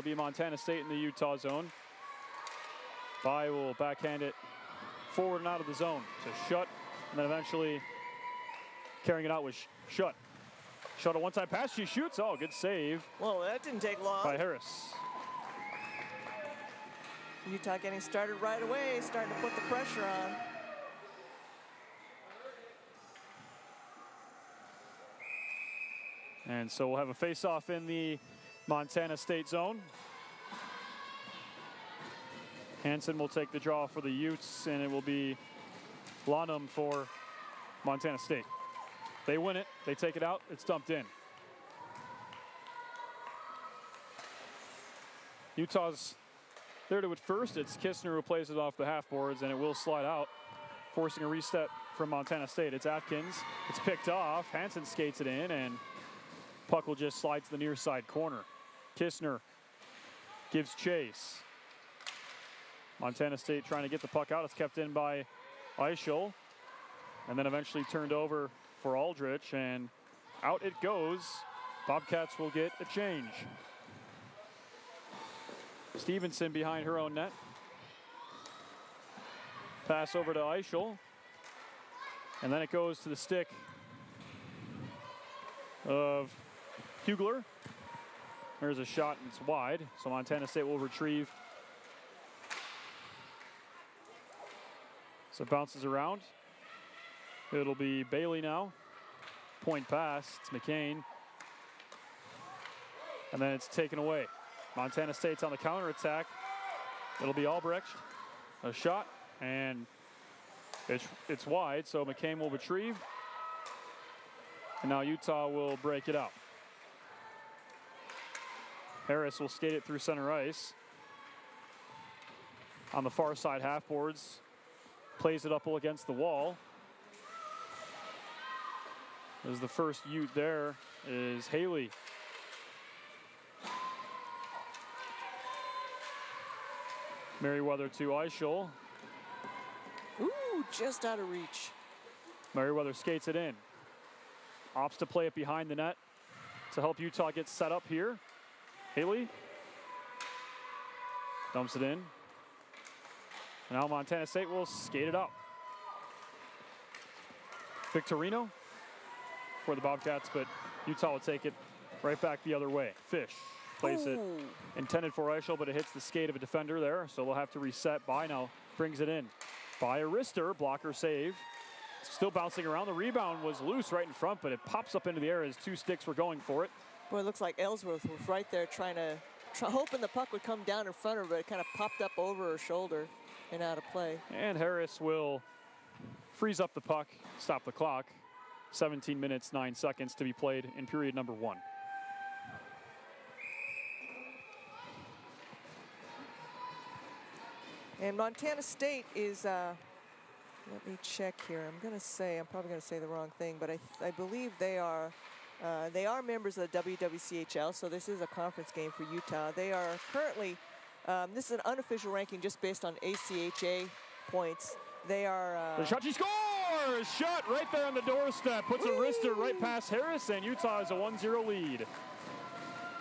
be Montana State in the Utah zone. Bai will backhand it forward and out of the zone to Schutt, and then eventually carrying it out with Schutt. Schutt a one-time pass, she shoots. Oh, good save. Well, that didn't take long. By Harris. Utah getting started right away, starting to put the pressure on. And so we'll have a face-off in the Montana State zone. Hansen will take the draw for the Utes, and it will be Lonham for Montana State. They win it, they take it out, it's dumped in. Utah's there to it first. It's Kistner who plays it off the half boards, and it will slide out, forcing a reset from Montana State. It's Atkins, it's picked off, Hansen skates it in, and puck will just slide to the near side corner. Kistner gives chase. Montana State trying to get the puck out. It's kept in by Eichel, and then eventually turned over for Aldrich, and out it goes. Bobcats will get a change. Stevenson behind her own net. Pass over to Eichel, and then it goes to the stick of Hugler. There's a shot, and it's wide, so Montana State will retrieve. So it bounces around. It'll be Bailey now. Point pass, it's McCain. And then it's taken away. Montana State's on the counter attack. It'll be Albrecht. A shot, and it's wide, so McCain will retrieve. And now Utah will break it out. Harris will skate it through center ice. On the far side half boards. Plays it up against the wall. As the first Ute there is Haley. Merriweather to Eichel. Ooh, just out of reach. Merriweather skates it in. Opts to play it behind the net to help Utah get set up here. Haley dumps it in. And now Montana State will skate it out. Victorino for the Bobcats, but Utah will take it right back the other way. Fish plays it intended for Eichel, but it hits the skate of a defender there, so they'll have to reset. Bai now brings it in. By a wrister, blocker save. Still bouncing around. The rebound was loose right in front, but it pops up into the air as two sticks were going for it. Boy, it looks like Ellsworth was right there hoping the puck would come down in front of her, but it kind of popped up over her shoulder and out of play. And Harris will freeze up the puck, stop the clock. 17 minutes, 9 seconds to be played in period number 1. And Montana State is, let me check here. I'm probably gonna say the wrong thing, but I believe they are members of the WWCHL, so this is a conference game for Utah. They are currently, this is an unofficial ranking just based on ACHA points. They are... the shot, she scores! Shot right there on the doorstep. Puts a wrister right past Harris, and Utah has a 1-0 lead.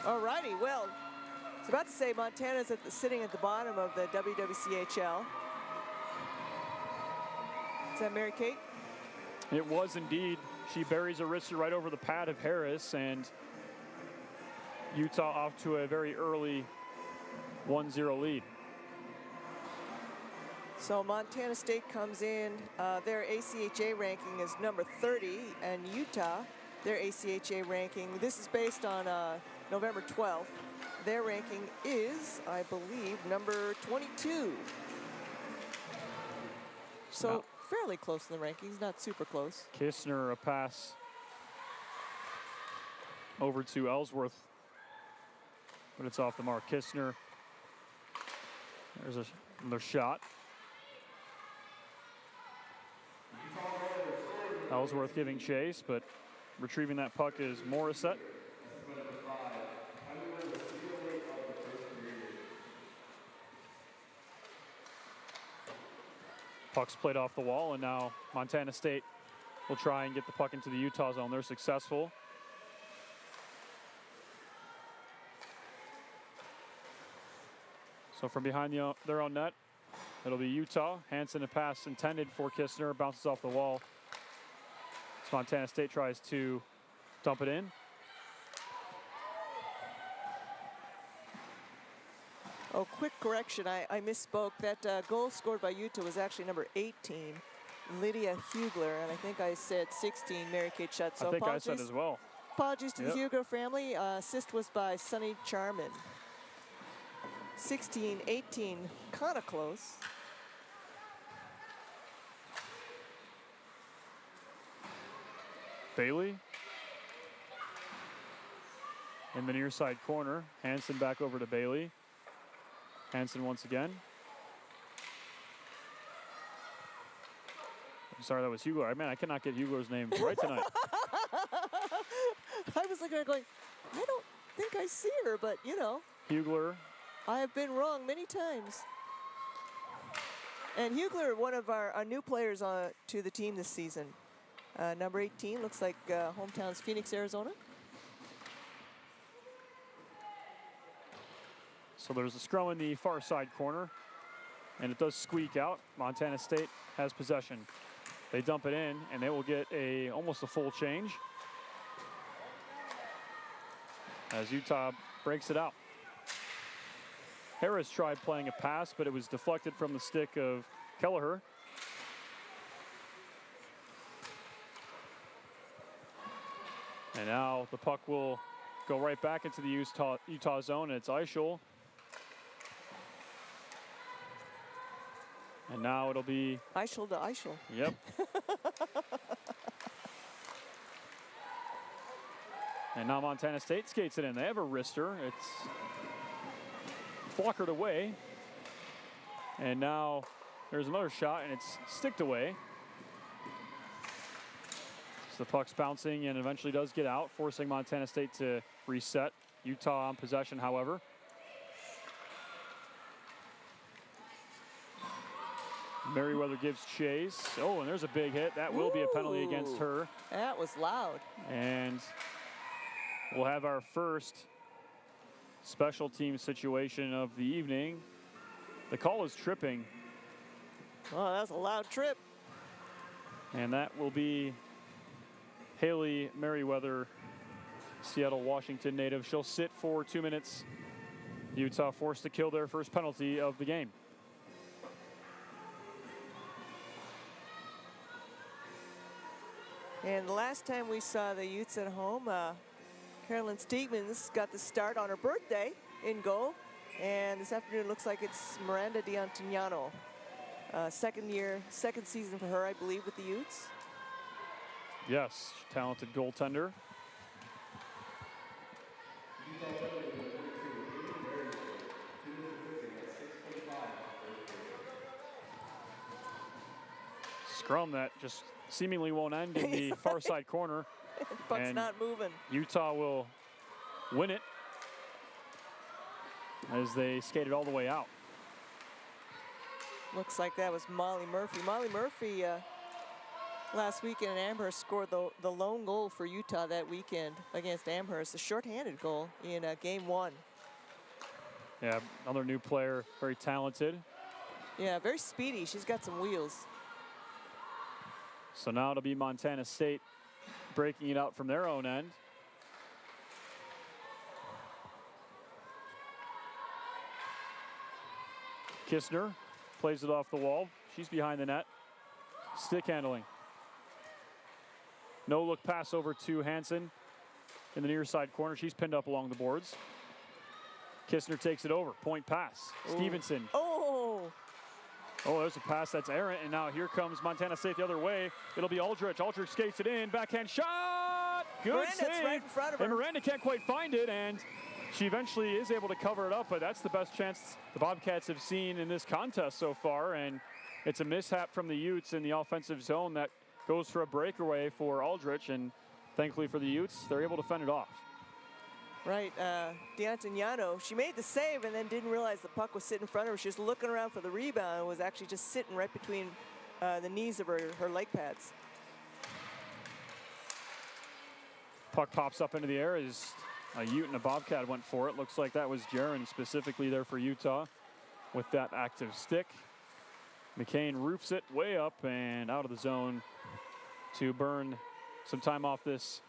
All righty, well, I was about to say Montana's sitting at the bottom of the WWCHL. Is that Mary Kate? It was indeed. She buries a wrister right over the pad of Harris, and Utah off to a very early 1-0 lead. So Montana State comes in, their ACHA ranking is number 30, and Utah, their ACHA ranking, this is based on November 12th. Their ranking is, I believe, number 22. So fairly close in the rankings, not super close. Kistner, a pass over to Ellsworth, but it's off the mark. Kistner, there's another shot. Ellsworth giving chase, but retrieving that puck is Morissette. Puck's played off the wall, and now Montana State will try and get the puck into the Utah zone. They're successful. So from behind their own net, it'll be Utah. Hansen, a pass intended for Kistner, bounces off the wall. So Montana State tries to dump it in. Oh, quick correction. I misspoke. That goal scored by Utah was actually number 18, Lydia Hugler. And I think I said 16, Mary Kate Schutt. So I think I said as well. Apologies to the Hugler family. Assist was by Sunny Charman. 16, 18, kind of close. Bailey in the near side corner. Hansen back over to Bailey. Hansen once again. I'm sorry, that was Hugler. Man, I cannot get Hugler's name right tonight. I was looking at it going, I don't think I see her, but you know. Hugler. I have been wrong many times. And Hugler, one of our new players to the team this season. Number 18, looks like hometown's Phoenix, Arizona. So there's a scrum in the far side corner, and it does squeak out. Montana State has possession. They dump it in, and they will get almost a full change as Utah breaks it out. Harris tried playing a pass, but it was deflected from the stick of Kelleher. And now the puck will go right back into the Utah zone. It's Eichel. And now it'll be Eichel to Eichel. Yep. And now Montana State skates it in. They have a wrister. It's blockered away. And now there's another shot, and it's sticked away. So the puck's bouncing and eventually does get out, forcing Montana State to reset. Utah on possession, however. Merriweather gives chase. Oh, and there's a big hit. That will be a penalty against her. That was loud. And we'll have our first special team situation of the evening. The call is tripping. Oh, that's a loud trip. And that will be Haley Merriweather, Seattle, Washington native. She'll sit for 2 minutes. Utah forced to kill their first penalty of the game. And the last time we saw the Utes at home, Carolyn Steegmans got the start on her birthday in goal. And this afternoon looks like it's Miranda D'Antignano. Second season for her, I believe, with the Utes. Yes, talented goaltender. Scrum that just seemingly won't end in the far side corner. Puck's And not moving. Utah will win it as they skated all the way out. Looks like that was Molly Murphy. Molly Murphy last weekend in Amherst scored the lone goal for Utah that weekend against Amherst, a shorthanded goal in game 1. Yeah, another new player, very talented. Yeah, very speedy. She's got some wheels. So now it'll be Montana State breaking it out from their own end. Kistner plays it off the wall. She's behind the net. Stick handling. No look pass over to Hansen in the near side corner. She's pinned up along the boards. Kistner takes it over. Point pass. Ooh. Stevenson. Oh, there's a pass that's errant, and now here comes Montana State the other way. It'll be Aldrich. Aldrich skates it in. Backhand shot. Good Miranda's save. right in front of her. And Miranda can't quite find it, and she eventually is able to cover it up, but that's the best chance the Bobcats have seen in this contest so far, and it's a mishap from the Utes in the offensive zone that goes for a breakaway for Aldrich, and thankfully for the Utes, they're able to fend it off. right. D'Antignano, she made the save and then didn't realize the puck was sitting in front of her. She was looking around for the rebound and was actually just sitting right between the knees of her leg pads. Puck pops up into the air as a Ute and a Bobcat went for it. Looks like that was Jaron specifically there for Utah. with that active stick. McCain roofs it way up and out of the zone to burn some time off this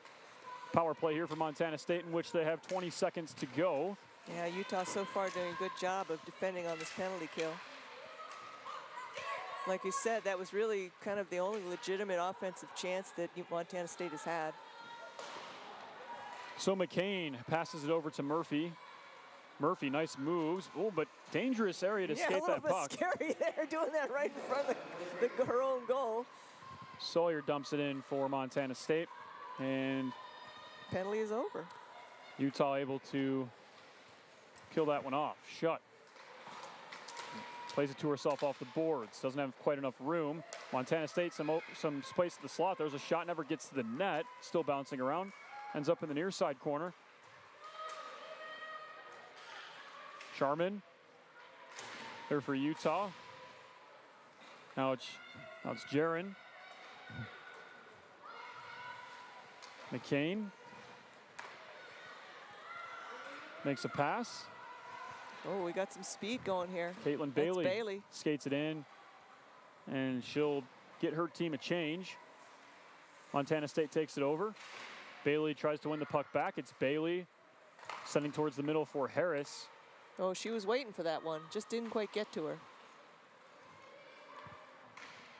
power play here for Montana State, in which they have 20 seconds to go. Yeah, Utah so far doing a good job of defending on this penalty kill. Like you said, that was really kind of the only legitimate offensive chance that Montana State has had. So McCain passes it over to Murphy. Murphy, nice moves. Oh, but dangerous area to skate that puck. Yeah, a little bit scary there, doing that right in front of her own goal. Sawyer dumps it in for Montana State, and penalty is over. Utah able to kill that one off. Shutt plays it to herself off the boards. Doesn't have quite enough room. Montana State some space at the slot. There's a shot, never gets to the net. Still bouncing around. Ends up in the near side corner. Charman there for Utah. Now it's Jaron. McCain makes a pass. Oh, we got some speed going here. Caitlin Bailey skates it in, and she'll get her team a change. Montana State takes it over. Bailey tries to win the puck back. It's Bailey sending towards the middle for Harris. Oh, she was waiting for that one. Just didn't quite get to her.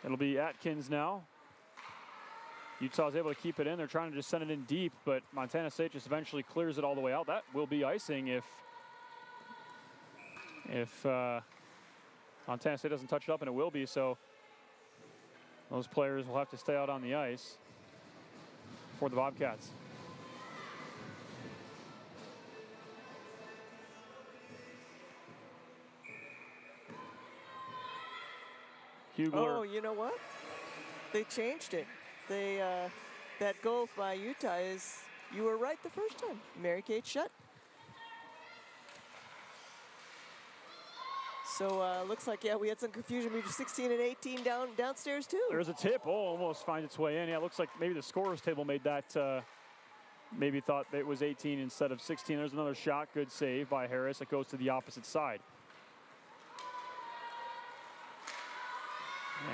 It'll be Atkins now. Utah's able to keep it in. They're trying to just send it in deep, but Montana State just eventually clears it all the way out. That will be icing if Montana State doesn't touch it up, and it will be. So those players will have to stay out on the ice for the Bobcats. Hugler. Oh, you know what? They changed it. They that goal by Utah is, you were right the first time. Mary Kate Shutt. So looks like, yeah, we had some confusion between 16 and 18 downstairs too. There's a tip. Oh, almost finds its way in. Yeah, it looks like maybe the scorer's table made that. Maybe thought it was 18 instead of 16. There's another shot. Good save by Harris. It goes to the opposite side.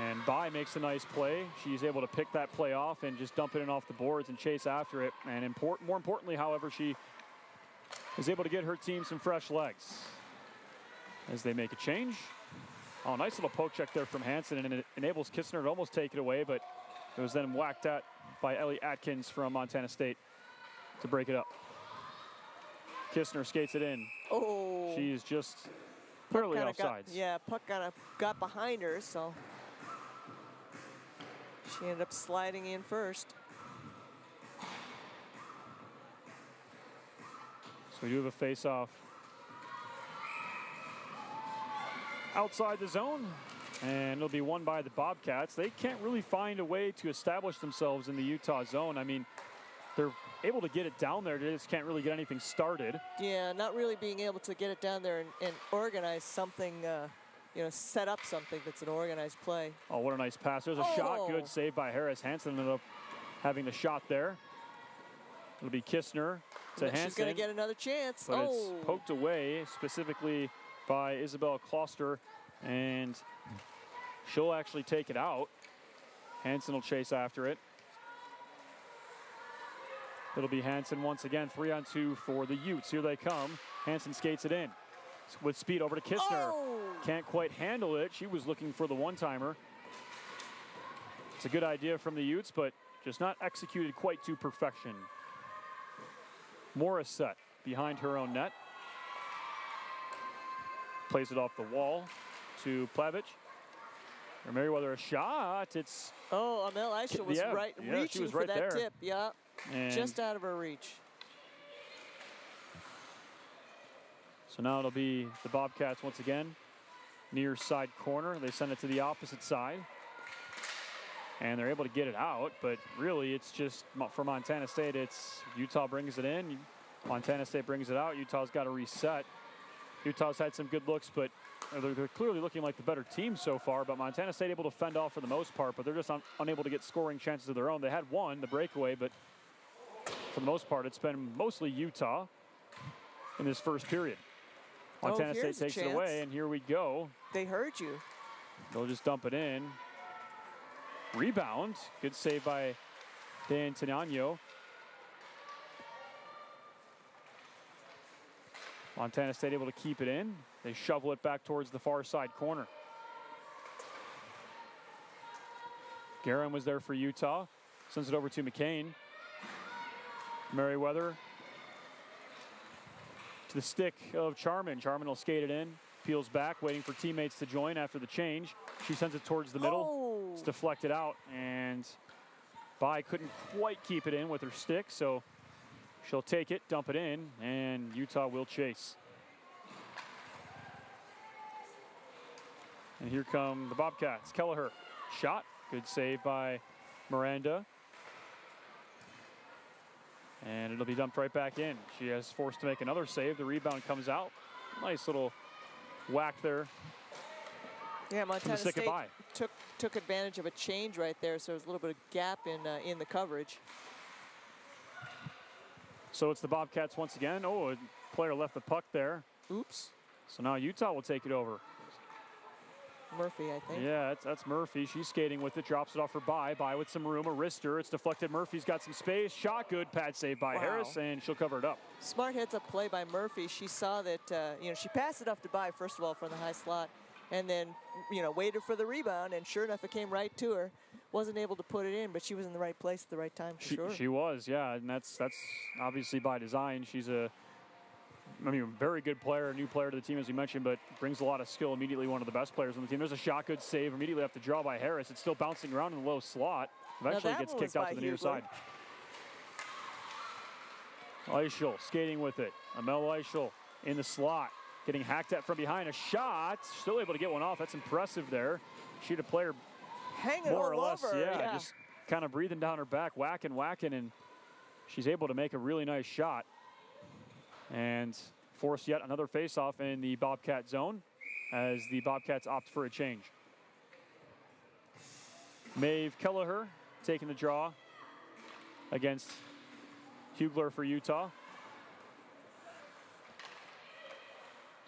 And Bai makes a nice play. She's able to pick that play off and just dump it in off the boards and chase after it. And more importantly, however, she is able to get her team some fresh legs as they make a change. Oh, nice little poke check there from Hansen, and it enables Kistner to almost take it away, but it was then whacked at by Ellie Atkins from Montana State to break it up. Kistner skates it in. Oh. She is just clearly offsides. Yeah, puck kind of got behind her, so she ended up sliding in first. So we do have a face-off outside the zone, and it'll be won by the Bobcats. They can't really find a way to establish themselves in the Utah zone. I mean, they're able to get it down there. They just can't really get anything started. Yeah, not really being able to get it down there and organize something, you know, set up something that's an organized play. Oh, what a nice pass. There's a shot. Good save by Harris. Hansen ended up having the shot there. It'll be Kistner to Hansen. She's going to get another chance. But it's poked away, specifically by Isabel Kloster, and she'll actually take it out. Hansen will chase after it. It'll be Hansen once again, 3-on-2 for the Utes. Here they come. Hansen skates it in with speed over to Kistner. Can't quite handle it. She was looking for the one-timer. It's a good idea from the Utes, but just not executed quite to perfection. Morissette behind her own net. Plays it off the wall to Plavich. Or Merriweather a shot. It's Amel Aisha was reaching for that tip. Yeah, and just out of her reach. So now it'll be the Bobcats once again. Near side corner. They send it to the opposite side. And they're able to get it out, but really it's just for Montana State, it's Utah brings it in, Montana State brings it out, Utah's got to reset. Utah's had some good looks, but they're clearly looking like the better team so far, but Montana State able to fend off for the most part, but they're just unable to get scoring chances of their own. They had one, the breakaway, but for the most part, it's been mostly Utah in this first period. Montana State here's a takes it chance. away, and here we go. They heard you. They'll just dump it in. Rebound. Good save by Dan Tenano. Montana State able to keep it in. They shovel it back towards the far side corner. Guerin was there for Utah. Sends it over to McCain. Merriweather to the stick of Charman. Charman will skate it in. Peels back, waiting for teammates to join after the change. She sends it towards the middle. Oh. It's deflected out, and Bai couldn't quite keep it in with her stick, so she'll take it, dump it in, and Utah will chase. And here come the Bobcats. Kelleher, shot. Good save by Miranda. And it'll be dumped right back in. She has forced to make another save. The rebound comes out. Nice little whack there. Yeah, Montana stick State of Bai. took advantage of a change right there, so there's a little bit of gap in the coverage. So it's the Bobcats once again. Oh, a player left the puck there. Oops. So now Utah will take it over. Murphy, I think. Yeah, that's Murphy. She's skating with it, drops it off for Bai. Bai with some room, a wrister. It's deflected. Murphy's got some space. Shot good. Pad save by Harris, and she'll cover it up. Smart heads-up play by Murphy. She saw that, she passed it off to Bai, first of all, from the high slot, and then, waited for the rebound, and sure enough, it came right to her. Wasn't able to put it in, but she was in the right place at the right time, for sure. She was, yeah, and that's obviously by design. She's very good player, new player to the team, as you mentioned, but brings a lot of skill. Immediately one of the best players on the team. There's a shot, good save. Immediately after draw by Harris. It's still bouncing around in the low slot. Eventually gets kicked out to the near side. Eichel skating with it. Amel Eichel in the slot, getting hacked at from behind. A shot, still able to get one off. That's impressive there. She had a player hanging more or all less, over. yeah, just kind of breathing down her back, whacking, and she's able to make a really nice shot. And force yet another face-off in the Bobcat zone as the Bobcats opt for a change. Maeve Kelleher taking the draw against Hugler for Utah.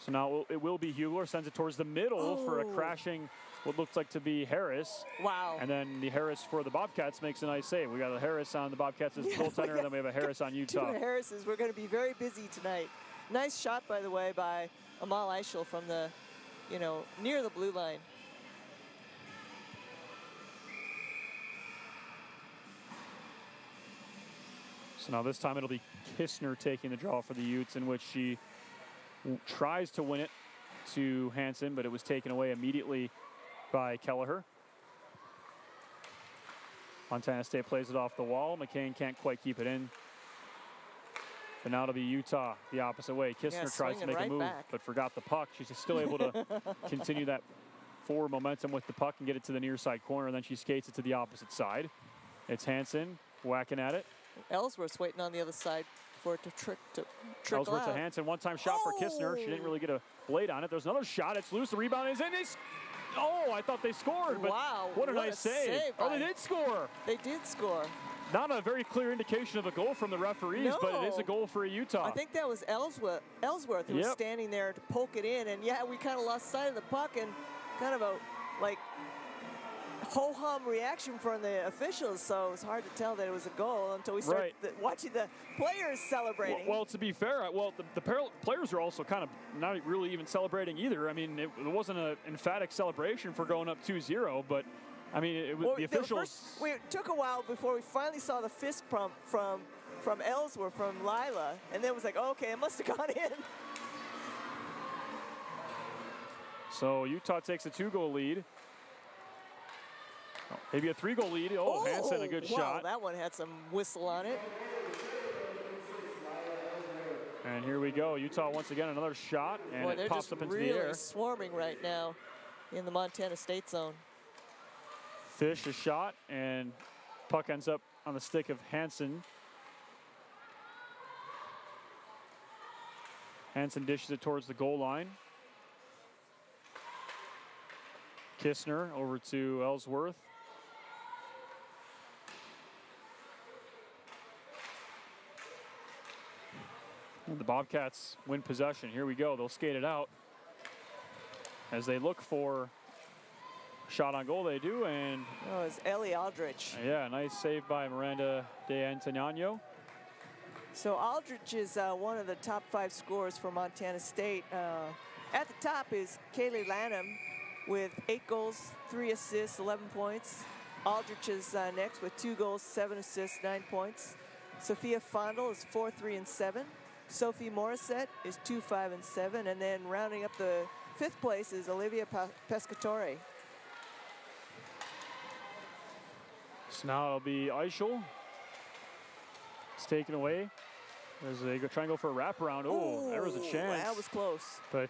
So now it will be Hugler, sends it towards the middle for a crashing, what looks like to be Harris. Wow. And then the Harris for the Bobcats makes a nice save. We got a Harris on the Bobcats as goaltender, and then we have a Harris on Utah. Two Harrises. We're going to be very busy tonight. Nice shot, by the way, by Amal Eichel from the, near the blue line. So now this time it'll be Kistner taking the draw for the Utes, in which she tries to win it to Hansen, but it was taken away immediately by Kelleher. Montana State plays it off the wall. McCain can't quite keep it in. But now it'll be Utah the opposite way. Kistner tries to make a move, but forgot the puck. She's still able to continue that forward momentum with the puck and get it to the near side corner, and then she skates it to the opposite side. It's Hansen whacking at it. Ellsworth's waiting on the other side for it to trickle Ellsworth out. to Hansen, one-time shot for Kistner. She didn't really get a blade on it. There's another shot. It's loose. The rebound is in. I thought they scored, but wow, what a nice save. Oh, they did score. They did score. Not a very clear indication of a goal from the referees, but it is a goal for Utah. I think that was Ellsworth who was standing there to poke it in, and yeah, we kind of lost sight of the puck, and kind of a ho-hum reaction from the officials, so it was hard to tell that it was a goal until we started watching the players celebrating. Well, to be fair, the players are also kind of not really even celebrating either. I mean, it wasn't an emphatic celebration for going up 2-0, but I mean, the officials. It took a while before we finally saw the fist pump from Ellsworth, from Lila, and then it was like, okay, it must have gone in. So Utah takes a 2-goal lead. Maybe a 3-goal lead. Hansen, a good shot. That one had some whistle on it. And here we go. Utah once again, another shot, and it pops up into the air. They're just swarming right now in the Montana State zone. Fish a shot, and puck ends up on the stick of Hansen. Hansen dishes it towards the goal line. Kistner over to Ellsworth. And the Bobcats win possession. Here we go. They'll skate it out as they look for a shot on goal. They do, and Oh, it's Ellie Aldrich. yeah, nice save by Miranda de Antonano. So Aldrich is one of the top 5 scorers for Montana State. At the top is Kaylee Lanham with 8 goals, 3 assists, 11 points. Aldrich is next with 2 goals, 7 assists, 9 points. Sophia Fondle is 4, 3, and 7. Sophie Morissette is 2, 5, and 7. And then rounding up the 5th place is Olivia Pescatore. So now it'll be Eichel. It's taken away as they go try and go for a wraparound. Oh, there was a chance. That was close. But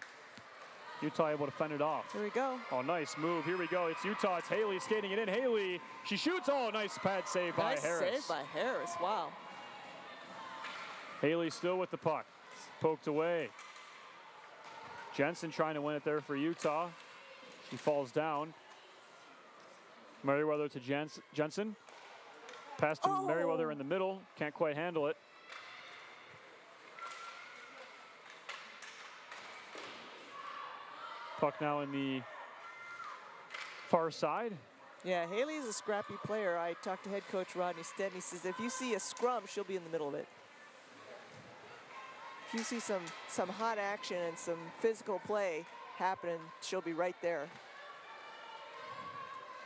Utah able to fend it off. Here we go. Oh, nice move. Here we go. It's Utah. It's Haley skating it in. Haley, she shoots. Oh, nice pad save by Harris. Nice save by Harris. Wow. Haley still with the puck. It's poked away. Jensen trying to win it there for Utah. She falls down. Merriweather to Jensen. Pass to Merriweather in the middle. Can't quite handle it. Puck now in the far side. Yeah, Haley is a scrappy player. I talked to head coach Rodney Stead, and he says if you see a scrum, she'll be in the middle of it. If you see some hot action and some physical play happening, she'll be right there.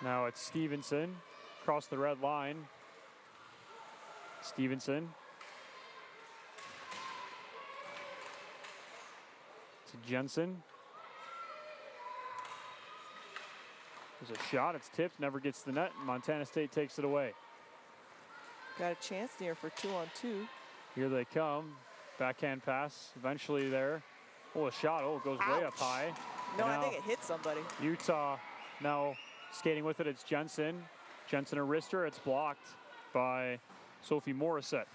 Now it's Stevenson across the red line. Stevenson to Jensen. There's a shot, it's tipped, never gets the net. Montana State takes it away. Got a chance near for 2-on-2. Here they come. Backhand pass, eventually there. Oh, a shot, oh, it goes way up high. No, I think it hit somebody. Utah now skating with it, it's Jensen. Jensen a wrister, it's blocked by Sophie Morissette.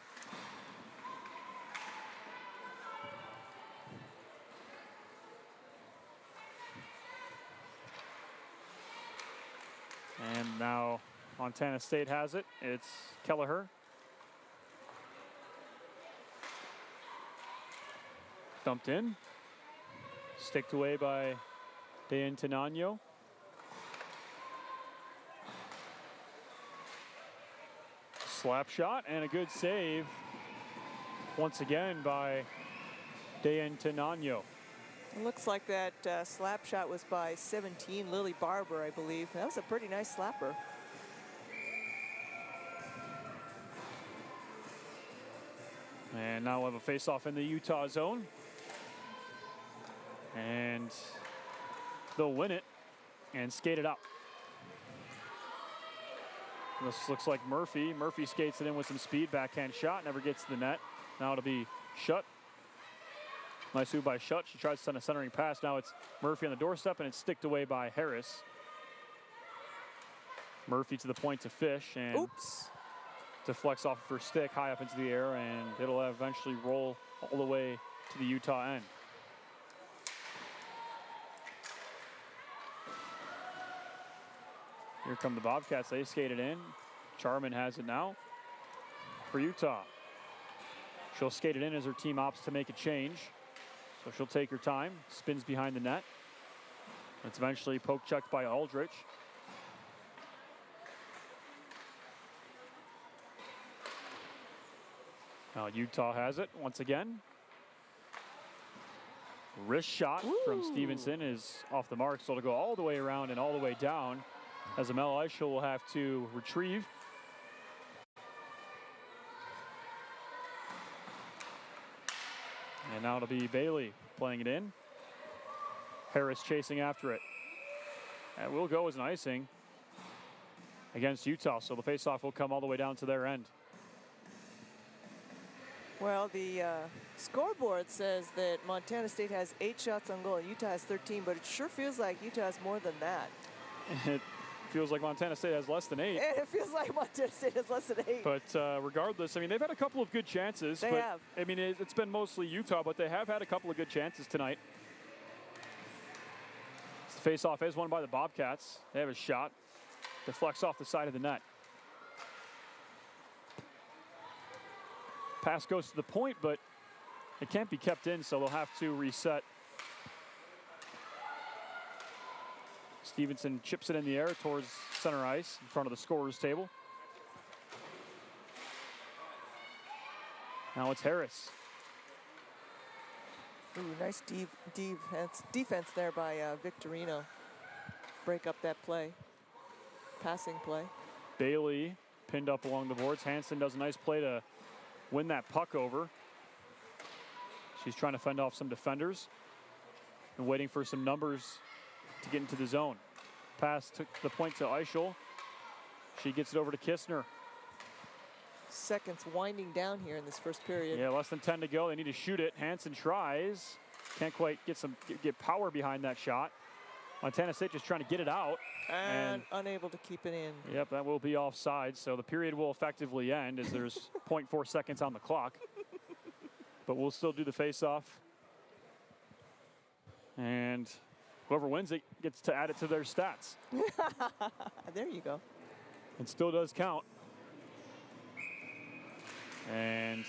And now Montana State has it. It's Kelleher. Dumped in. Sticked away by De Antonano. Slap shot and a good save once again by De Antonano. It looks like that slap shot was by 17, Lily Barber, I believe. That was a pretty nice slapper. And now we'll have a face-off in the Utah zone. And they'll win it and skate it out. This looks like Murphy. Murphy skates it in with some speed. Backhand shot, never gets to the net. Now it'll be Shutt. Nice move by Shutt. She tries to send a centering pass. Now it's Murphy on the doorstep, and it's sticked away by Harris. Murphy to the point to fish, and oops, deflects off of her stick high up into the air, and it'll eventually roll all the way to the Utah end. Here come the Bobcats. They skated in. Charman has it now for Utah. She'll skate it in as her team opts to make a change. So she'll take her time, spins behind the net. It's eventually poke-checked by Aldrich. Now Utah has it once again. Wrist shot from Stevenson is off the mark, so it'll go all the way around and all the way down as Amel Eichel will have to retrieve. And now it'll be Bailey playing it in. Harris chasing after it. And will go as an icing against Utah, so the faceoff will come all the way down to their end. Well, the scoreboard says that Montana State has 8 shots on goal and Utah has 13, but it sure feels like Utah has more than that. It feels like Montana State has less than 8. And it feels like Montana State has less than 8. But regardless, I mean, they've had a couple of good chances. They have. I mean, it's been mostly Utah, but they have had a couple of good chances tonight. The face-off is won by the Bobcats. They have a shot. Deflects off the side of the net. Pass goes to the point, but it can't be kept in, so they'll have to reset. Stevenson chips it in the air towards center ice in front of the scorer's table. Now it's Harris. Ooh, nice defense there by Victorino. Break up that play. Passing play. Bailey pinned up along the boards. Hansen does a nice play to win that puck over. She's trying to fend off some defenders and waiting for some numbers to get into the zone. Pass took the point to Eichel. She gets it over to Kistner. Seconds winding down here in this first period. Yeah, less than 10 to go. They need to shoot it. Hansen tries. Can't quite get power behind that shot. Montana State just trying to get it out. And unable to keep it in. Yep, that will be offside. So the period will effectively end as there's 0.4 seconds on the clock. But we'll still do the face-off. And whoever wins it gets to add it to their stats. There you go. It still does count. And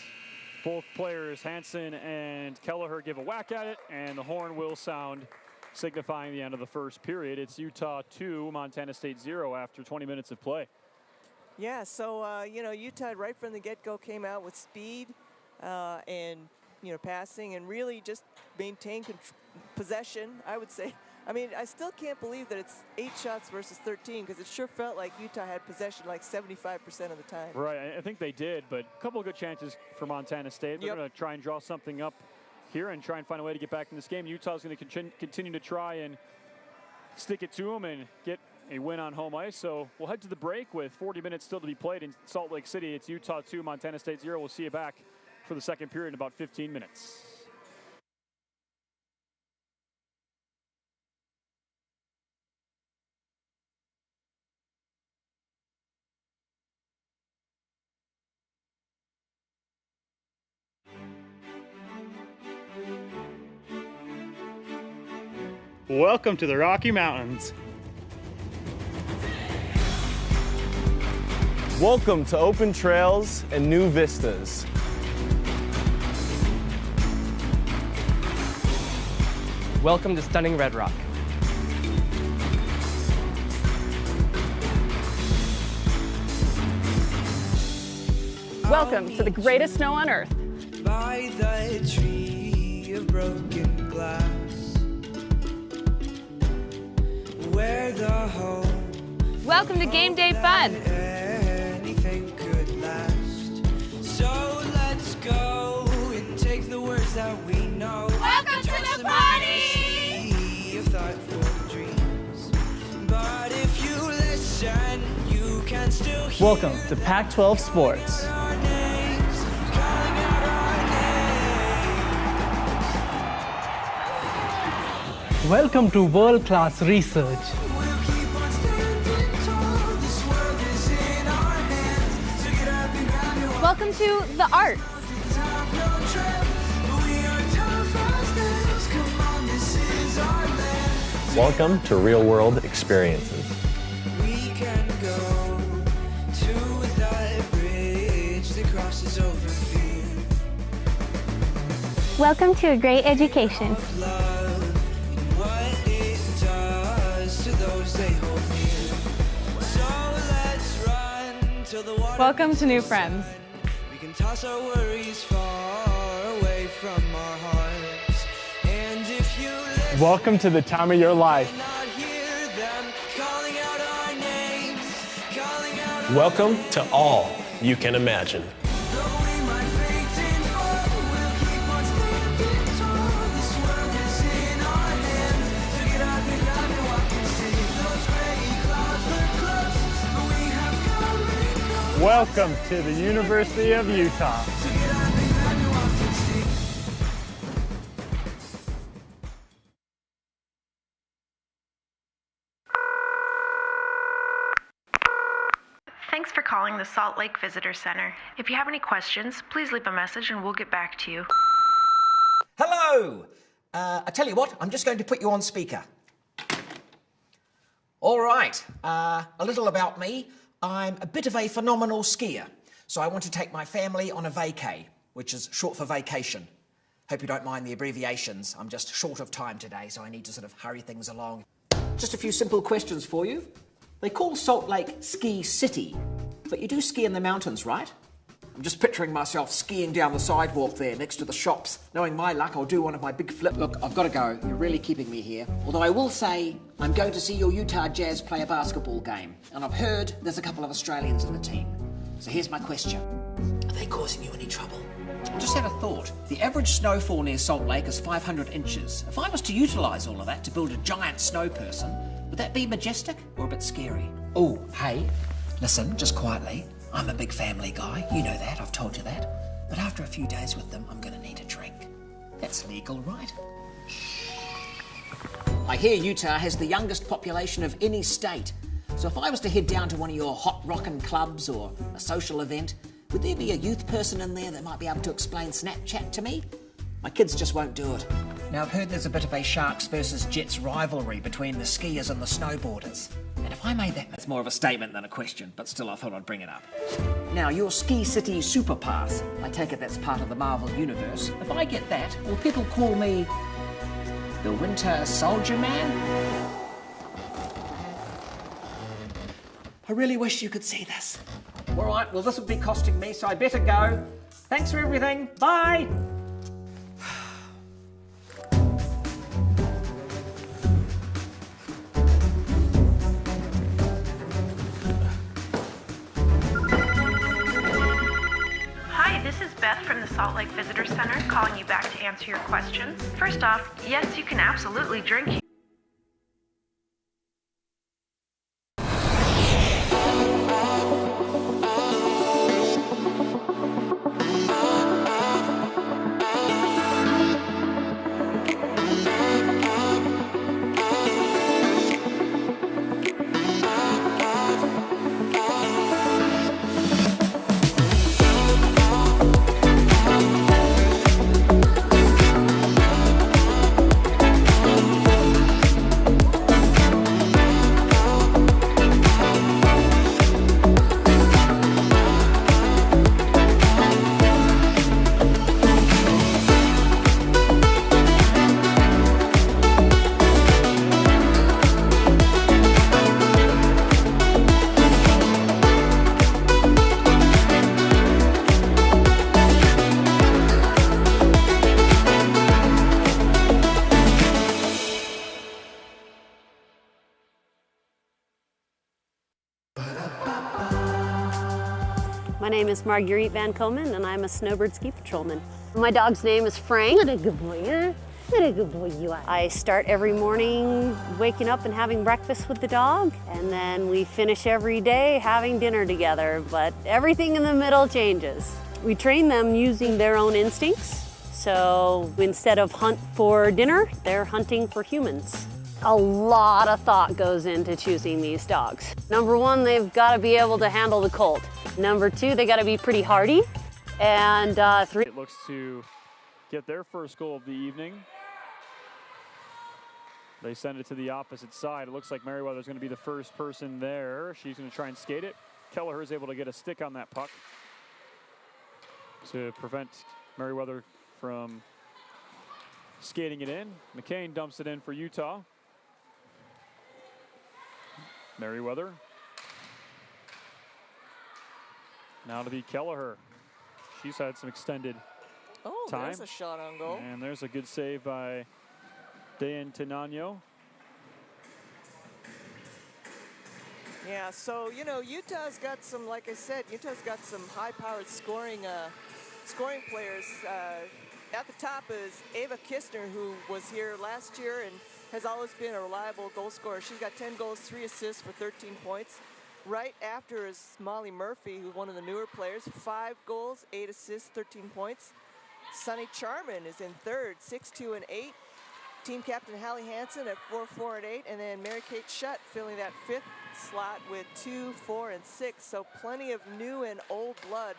both players, Hansen and Kelleher, give a whack at it, and the horn will sound, signifying the end of the first period. It's Utah 2, Montana State 0 after 20 minutes of play. Yeah, so, you know, Utah right from the get-go came out with speed and, you know, passing and really just maintained possession, I would say. I mean, I still can't believe that it's 8 shots versus 13 because it sure felt like Utah had possession like 75% of the time. Right, I think they did, but a couple of good chances for Montana State. They're going to try and draw something up here and try and find a way to get back in this game. Utah's going to continue to try and stick it to them and get a win on home ice. So we'll head to the break with 40 minutes still to be played in Salt Lake City. It's Utah 2, Montana State 0. We'll see you back for the second period in about 15 minutes. Welcome to the Rocky Mountains. Welcome to open trails and new vistas. Welcome to stunning Red Rock. Welcome to the greatest snow on earth. By the tree of broken glass, where the home. Welcome to Game Day Fun. Anything could last. So let's go and take the words that we know. Welcome to the party! Of thoughtful dreams. But if you listen, you can still hear. Welcome to Pac-12 Sports. Our names, calling out our names. Welcome to world-class research. We'll keep on standing tall. This world is in our hands. So get up and grab your Welcome to the arts. time, no trap. We are tough as nails. Come on, this is our land. Welcome to Real World Experiences. We can go to that bridge that crosses over fear. Welcome to a great education. Love and what it does to those they hold near. So let's run till the water. Welcome to new friends. We can toss our worries far away from our hearts. And if you listen, Welcome to the time of your life. not hear them calling out our names, calling out our Welcome to all you can imagine. Though we might fade and fall, we'll keep on standing tall. This world is in our hands. So get up and grab and walk and see. Those gray clouds look close, but we have come and gone. Welcome to the University of Utah. So get up and grab and walk and see. Thanks for calling the Salt Lake Visitor Center. If you have any questions, please leave a message and we'll get back to you. Hello! I tell you what, I'm just going to put you on speaker. All right, a little about me. I'm a bit of a phenomenal skier, so I want to take my family on a vacay, which is short for vacation. Hope you don't mind the abbreviations. I'm just short of time today, so I need to sort of hurry things along. Just a few simple questions for you. They call Salt Lake Ski City, but you do ski in the mountains, right? I'm just picturing myself skiing down the sidewalk there next to the shops. Knowing my luck, I'll do one of my big flip. Look, I've got to go. You're really keeping me here. Although I will say, I'm going to see your Utah Jazz play a basketball game. And I've heard there's a couple of Australians in the team. So here's my question. Are they causing you any trouble? I just had a thought. The average snowfall near Salt Lake is 500 inches. If I was to utilise all of that to build a giant snow person, would that be majestic or a bit scary? Oh, hey, listen, just quietly. I'm a big family guy, you know that, I've told you that. But after a few days with them, I'm gonna need a drink. That's legal, right? I hear Utah has the youngest population of any state. So if I was to head down to one of your hot rockin' clubs or a social event, would there be a youth person in there that might be able to explain Snapchat to me? My kids just won't do it. Now I've heard there's a bit of a Sharks versus Jets rivalry between the skiers and the snowboarders. And if I made that, that's more of a statement than a question, but still I thought I'd bring it up. Now, your Ski City Super Pass, I take it that's part of the Marvel Universe. If I get that, will people call me the Winter Soldier Man? I really wish you could see this. All right, well, this will be costing me, so I better go. Thanks for everything. Bye. Hi, this is Beth from the Salt Lake Visitor Center calling you back to answer your questions. First off, yes, you can absolutely drink here. My name is Marguerite Van Komen, and I'm a snowbird ski patrolman. My dog's name is Frank. What a good boy, huh? What a good boy you are. I start every morning waking up and having breakfast with the dog, and then we finish every day having dinner together, but everything in the middle changes. We train them using their own instincts, so instead of hunt for dinner, they're hunting for humans. A lot of thought goes into choosing these dogs. Number one, they've got to be able to handle the cold. Number two, they got to be pretty hardy. And three. It looks to get their first goal of the evening. They send it to the opposite side. It looks like Merriweather's going to be the first person there. She's going to try and skate it. Kelleher's able to get a stick on that puck to prevent Merriweather from skating it in. McCain dumps it in for Utah. Merriweather. Now to be Kelleher. She's had some extended time. There's a shot on goal. And there's a good save by Dayan Tenano. Yeah, so, you know, Utah's got some, like I said, Utah's got some high-powered scoring players. At the top is Ava Kistner, who was here last year and has always been a reliable goal scorer. She's got 10 goals, 3 assists for 13 points. Right after is Molly Murphy, who's one of the newer players, 5 goals, 8 assists, 13 points. Sunny Charman is in third, 6-2 and 8. Team captain Hallie Hansen at 4-4 and 8, and then Mary Kate Shutt filling that 5th slot with 2, 4, and 6. So plenty of new and old blood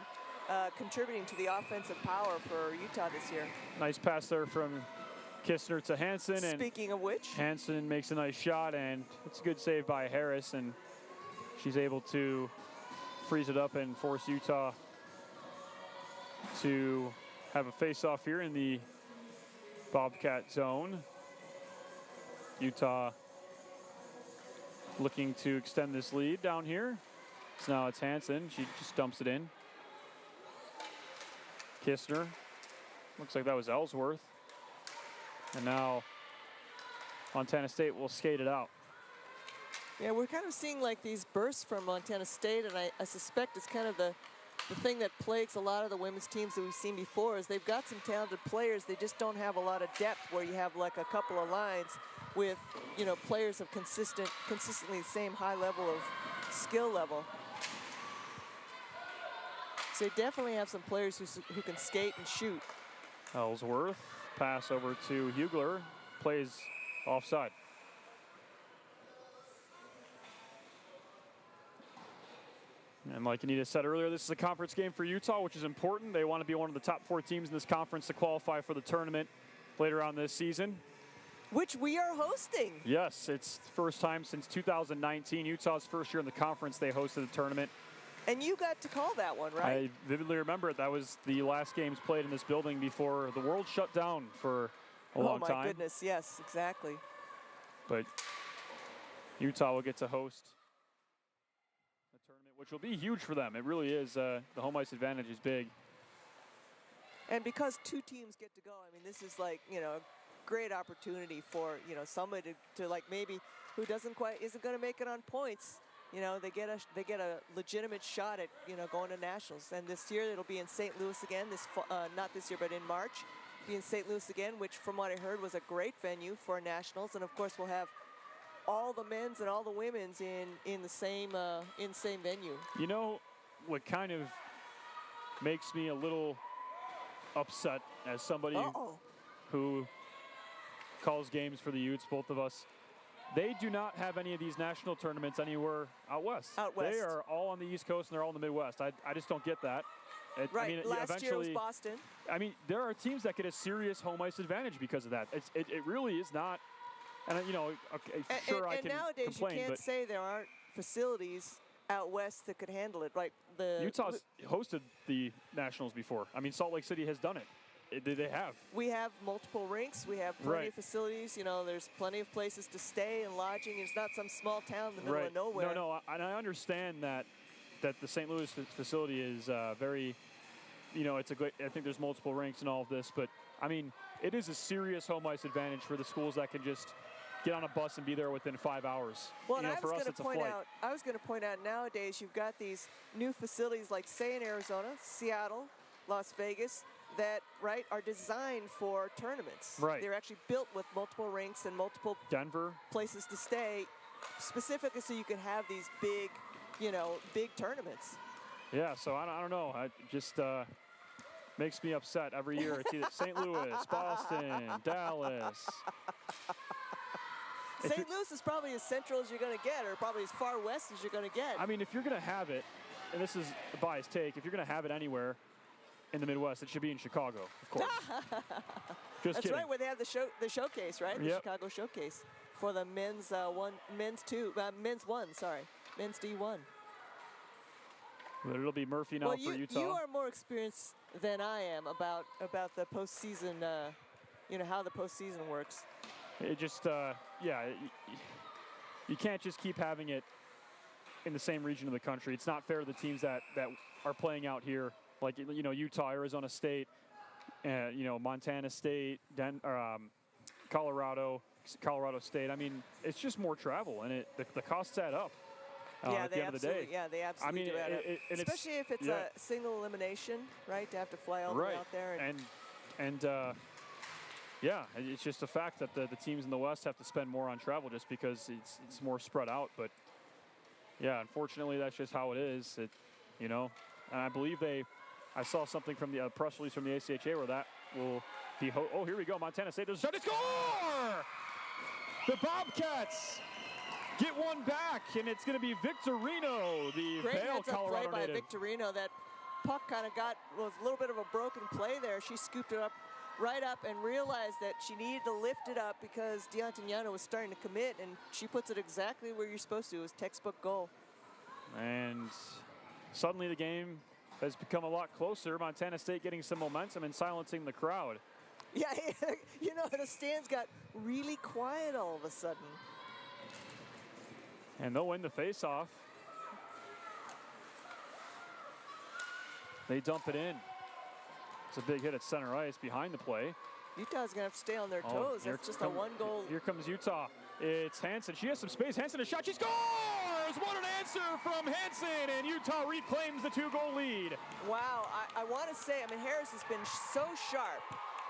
contributing to the offensive power for Utah this year. Nice pass there from Kistner to Hansen. Speaking of which, Hansen makes a nice shot, and it's a good save by Harris, and she's able to freeze it up and force Utah to have a face-off here in the Bobcat zone. Utah looking to extend this lead down here. So now it's Hansen. She just dumps it in. Kistner. Looks like that was Ellsworth. And now Montana State will skate it out. Yeah, we're kind of seeing like these bursts from Montana State, and I suspect it's kind of the thing that plagues a lot of the women's teams that we've seen before is they've got some talented players. They just don't have a lot of depth where you have like a couple of lines with, you know, players of consistently the same high level of skill level. So they definitely have some players who can skate and shoot. Ellsworth, pass over to Hugler, plays offside. And like Anita said earlier, this is a conference game for Utah, which is important. They want to be one of the top 4 teams in this conference to qualify for the tournament later on this season. Which we are hosting. Yes, it's the first time since 2019. Utah's first year in the conference, they hosted the tournament. And you got to call that one, right? I vividly remember it. That was the last games played in this building before the world shut down for a long time. Oh, my goodness, yes, exactly. But Utah will get to host a tournament, which will be huge for them. It really is. The home ice advantage is big. And because 2 teams get to go, I mean, this is like, you know, a great opportunity for, you know, somebody to like maybe who isn't going to make it on points. You know, they get a legitimate shot at, you know, going to nationals. And this year it'll be in St. Louis again. Not this year, but in March, be in St. Louis again, which from what I heard was a great venue for nationals. And of course we'll have all the men's and all the women's in the same venue. You know what kind of makes me a little upset as somebody who calls games for the Utes, both of us. They do not have any of these national tournaments anywhere out west. Out west. They are all on the East Coast and they're all in the Midwest. I just don't get that. Right, I mean, last year was Boston. I mean, there are teams that get a serious home ice advantage because of that. It really is not, and you know, okay, sure I can nowadays complain, you can't but say there aren't facilities out west that could handle it. Like Utah's hosted the Nationals before. I mean, Salt Lake City has done it. They have. We have multiple rinks. We have plenty of facilities. You know, there's plenty of places to stay and lodging. It's not some small town in the middle of nowhere. No, and I understand that the St. Louis facility is very, you know, it's a great. I think there's multiple rinks and all of this, but I mean, it is a serious home ice advantage for the schools that can just get on a bus and be there within 5 hours. Well, you know, for us, it's a flight. I was going to point out nowadays you've got these new facilities like, say, in Arizona, Seattle, Las Vegas, that are designed for tournaments. Right. They're actually built with multiple rinks and multiple Denver places to stay, specifically so you can have these big, you know, big tournaments. Yeah. So I don't know. It just makes me upset every year. It's either St. Louis, Boston, Dallas. St. Louis is probably as central as you're going to get, or probably as far west as you're going to get. I mean, if you're going to have it, and this is a biased take, if you're going to have it anywhere in the Midwest, it should be in Chicago, of course. That's kidding. right, where they have the showcase, right? The Chicago showcase for the men's men's D1. But it'll be Murphy now for Utah. You are more experienced than I am about the postseason. You know how the postseason works. It just, you can't just keep having it in the same region of the country. It's not fair to the teams that are playing out here, like, you know, Utah, Arizona State, you know, Montana State, Colorado State. I mean, it's just more travel, and the costs add up. At the end of the day. Yeah, they absolutely do add up. Especially if it's a single elimination, right? To have to fly all the way out there. It's just a fact that the teams in the West have to spend more on travel just because it's more spread out. But yeah, unfortunately, that's just how it is. You know, and I believe I saw something from the press release from the ACHA where that will be. Oh, here we go, Montana State. There's a shot to score. The Bobcats get one back, and it's going to be Victorino, the Vail, Colorado play by native. Victorino. That puck kind of was a little bit of a broken play there. She scooped it up right up and realized that she needed to lift it up because D'Antignano was starting to commit, and she puts it exactly where you're supposed to. It was textbook goal. And suddenly the game has become a lot closer. Montana State getting some momentum and silencing the crowd. Yeah, you know, the stands got really quiet all of a sudden. And they'll win the faceoff. They dump it in. It's a big hit at center ice behind the play. Utah's going to have to stay on their Oh, toes. here That's just a one-goal. Here comes Utah. It's Hansen. She has some space. Hansen, a shot. She scores! What an answer from Hansen, and Utah reclaims the 2-goal lead. Wow, I want to say, I mean, Harris has been so sharp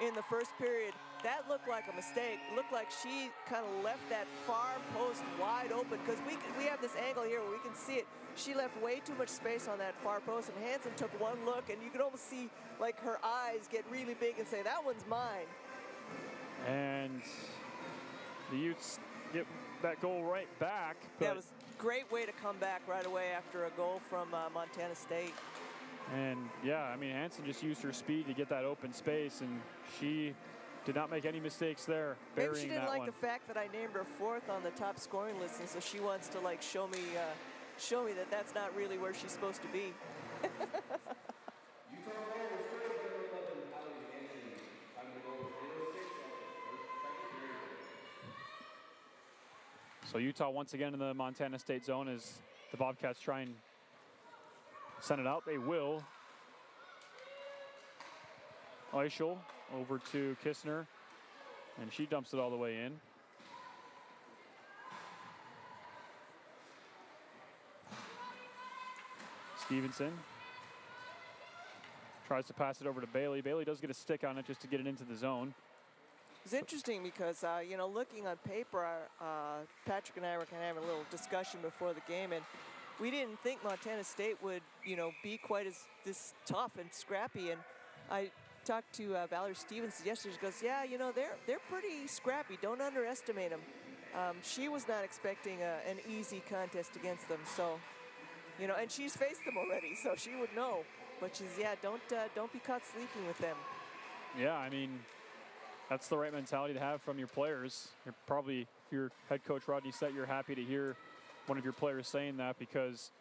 in the first period. That looked like a mistake. It looked like she kind of left that far post wide open, because we have this angle here where we can see it. She left way too much space on that far post, and Hansen took one look, and you could almost see like her eyes get really big and say, that one's mine. And the Utes get that goal right back. That was a great way to come back right away after a goal from Montana State. And yeah, I mean, Hansen just used her speed to get that open space, and she did not make any mistakes there. Maybe she didn't like one. the fact that I named her 4th on the top scoring list, and so she wants to like show me that that's not really where she's supposed to be. So Utah once again in the Montana State zone as the Bobcats try and send it out. They will. Eichel over to Kistner, and she dumps it all the way in. Stevenson tries to pass it over to Bailey. Bailey does get a stick on it just to get it into the zone. It's interesting because, you know, looking on paper, Patrick and I were kind of having a little discussion before the game, and we didn't think Montana State would, you know, be quite as this tough and scrappy. And I talked to Valerie Stevens yesterday. She goes, yeah, you know, they're pretty scrappy. Don't underestimate them. She was not expecting an easy contest against them. So, you know, and she's faced them already, so she would know. But she's, yeah, don't be caught sleeping with them. Yeah, I mean, that's the right mentality to have from your players. You're probably, if you're head coach Rodney Sett, you're happy to hear one of your players saying that, because,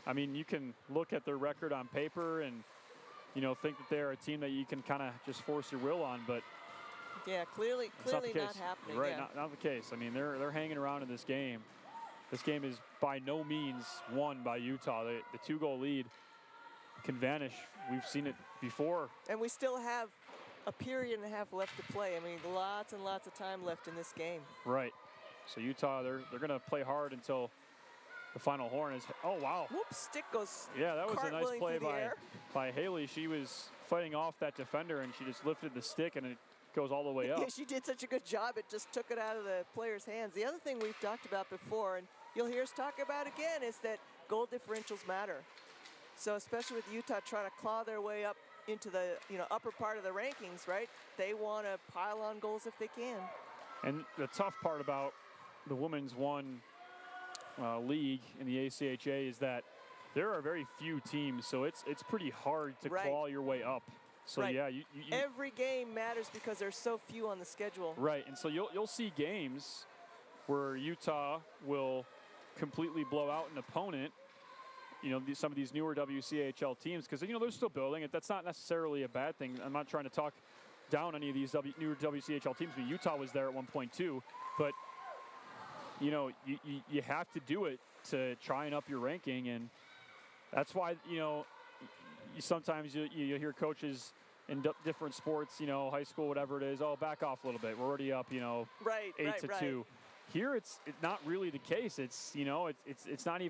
I mean, you can look at their record on paper and, you know, think that they're a team that you can kind of just force your will on, but yeah, clearly not happening. Right, yeah. not the case. I mean, they're hanging around in this game. This game is by no means won by Utah. The 2-goal lead can vanish. We've seen it before. And we still have a period and a half left to play. I mean, lots and lots of time left in this game. Right. So Utah, they're going to play hard until the final horn is. Oh wow! Whoops! Stick goes. Yeah, that was a nice play by by Haley. She was fighting off that defender, and she just lifted the stick, and it goes all the way up. Yeah, she did such a good job. It just took it out of the player's hands. The other thing we've talked about before, and you'll hear us talk about again, is that goal differentials matter. So especially with Utah trying to claw their way up into the upper part of the rankings, right? They want to pile on goals if they can. And the tough part about the Women's 1 league in the ACHA is that there are very few teams, so it's pretty hard to claw your way up. So yeah, you every game matters because there's so few on the schedule. Right, and so you'll see games where Utah will completely blow out an opponent. You know, some of these newer WCHL teams, because, you know, they're still building it. That's not necessarily a bad thing. I'm not trying to talk down any of these newer WCHL teams. I mean, Utah was there at one point too, but you know, you have to do it to try and up your ranking, and that's why, you know, sometimes you hear coaches in different sports, you know, high school, whatever it is, oh, back off a little bit. We're already up, you know, 8-2. Here it's not really the case. It's, you know, it's not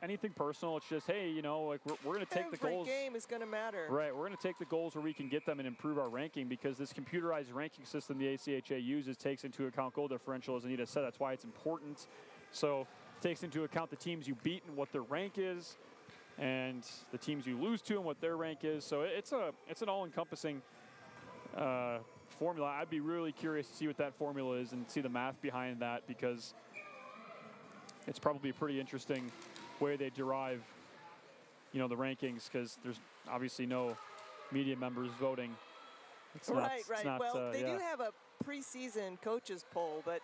anything personal. It's just, hey, you know, like we're going to take the goals. Every game is going to matter. Right, we're going to take the goals where we can get them and improve our ranking, because this computerized ranking system the ACHA uses takes into account goal differential, as Anita said. That's why it's important. So it takes into account the teams you beat and what their rank is, and the teams you lose to and what their rank is. So it's an all-encompassing formula. I'd be really curious to see what that formula is and see the math behind that, because it's probably a pretty interesting way they derive, you know, the rankings, because there's obviously no media members voting. It's right. not, well, they do have a preseason coaches poll, but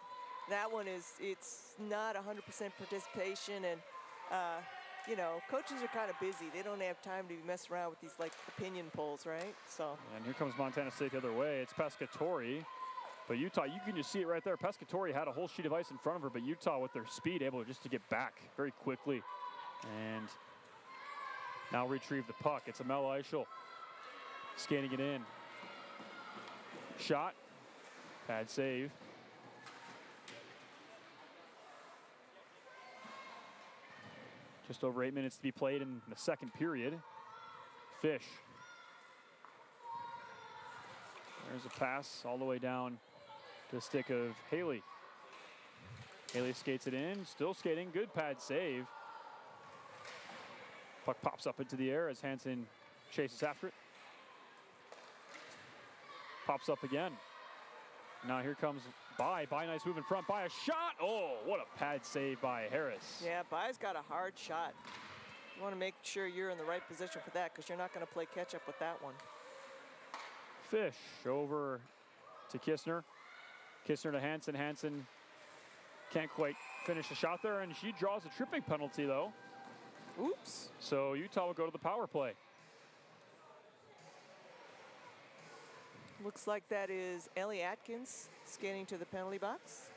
that one it's not 100% participation, and you know, coaches are kind of busy. They don't have time to mess around with these like opinion polls, right? So. And here comes Montana State the other way. It's Pescatori. But Utah, you can just see it right there. Pescatori had a whole sheet of ice in front of her, but Utah with their speed able just to get back very quickly. And now retrieve the puck. It's Amel Eichel skating it in. Shot. Pad save. Just over 8 minutes to be played in the second period. Fish. There's a pass all the way down to the stick of Haley. Haley skates it in, still skating, good pad save. Puck pops up into the air as Hansen chases after it. Pops up again. Now here comes Bai. Bai, nice move in front. Bai, a shot. Oh, what a pad save by Harris. Yeah, Bai's got a hard shot. You want to make sure you're in the right position for that because you're not going to play catch up with that one. Fish over to Kistner. Kistner to Hansen. Hansen can't quite finish the shot there, and she draws a tripping penalty, though. Oops. So Utah will go to the power play. Looks like that is Ellie Atkins skating to the penalty box.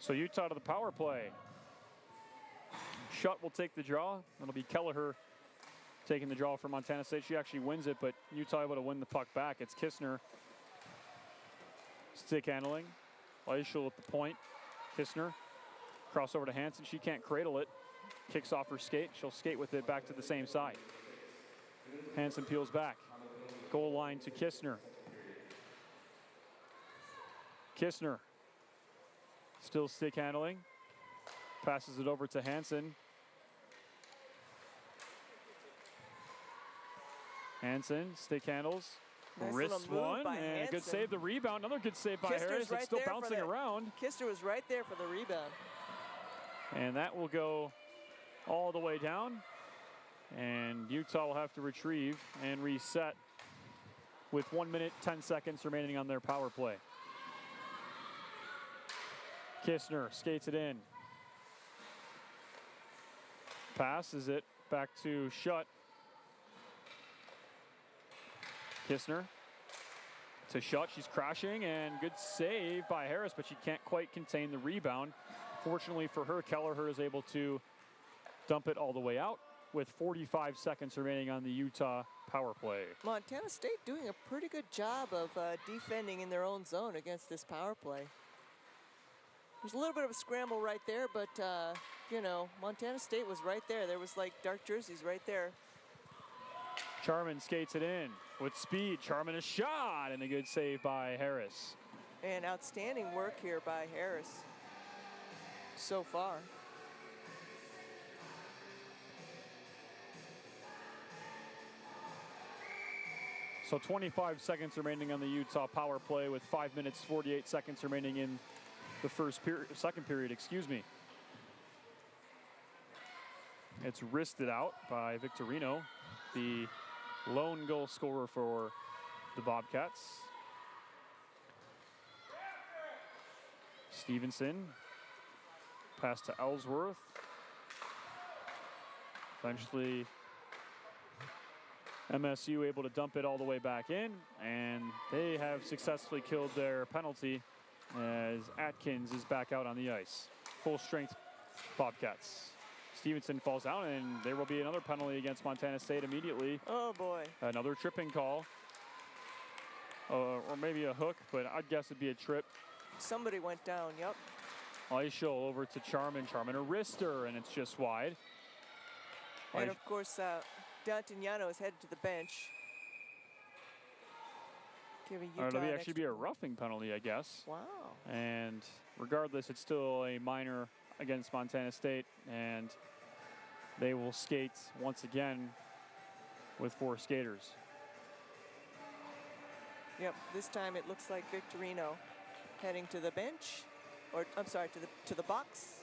So Utah to the power play. Shutt will take the draw. It'll be Kelleher taking the draw for Montana State. She actually wins it, but Utah able to win the puck back. It's Kistner. Stick handling. Eichel at the point. Kistner. Crossover to Hansen. She can't cradle it. Kicks off her skate. She'll skate with it back to the same side. Hansen peels back. Goal line to Kistner. Kistner. Still stick handling. Passes it over to Hansen. Hansen, stick handles. Nice Wrists one, and a good save. The rebound, another good save by Kistner's Harris. right It's still there for bouncing the- around. Kistner was right there for the rebound. And that will go all the way down. And Utah will have to retrieve and reset with 1 minute, 10 seconds remaining on their power play. Kistner skates it in. Passes it back to Shutt. Kistner to Shutt. She's crashing, and good save by Harris, but she can't quite contain the rebound. Fortunately for her, Kelleher is able to dump it all the way out with 45 seconds remaining on the Utah power play. Montana State doing a pretty good job of defending in their own zone against this power play. There's a little bit of a scramble right there, but, you know, Montana State was right there. There was like dark jerseys right there. Charman skates it in with speed. Charman a shot, and a good save by Harris. And outstanding work here by Harris so far. So 25 seconds remaining on the Utah power play with 5 minutes, 48 seconds remaining in the second period, excuse me. It's wristed out by Victorino, the lone goal scorer for the Bobcats. Stevenson, pass to Ellsworth. Eventually, MSU able to dump it all the way back in, and they have successfully killed their penalty as Atkins is back out on the ice. Full strength Bobcats. Stevenson falls down, and there will be another penalty against Montana State immediately. Oh boy. Another tripping call. Or maybe a hook, but I'd guess it'd be a trip. Somebody went down, yep. Eichel over to Charman. Charman a wrister, and it's just wide. And of course, D'Antignano is headed to the bench. Giving Utah It'll an actually extra- be a roughing penalty, I guess. Wow. And regardless, it's still a minor against Montana State, and they will skate once again with 4 skaters. Yep, this time it looks like Victorino heading to the bench, or I'm sorry, to the box.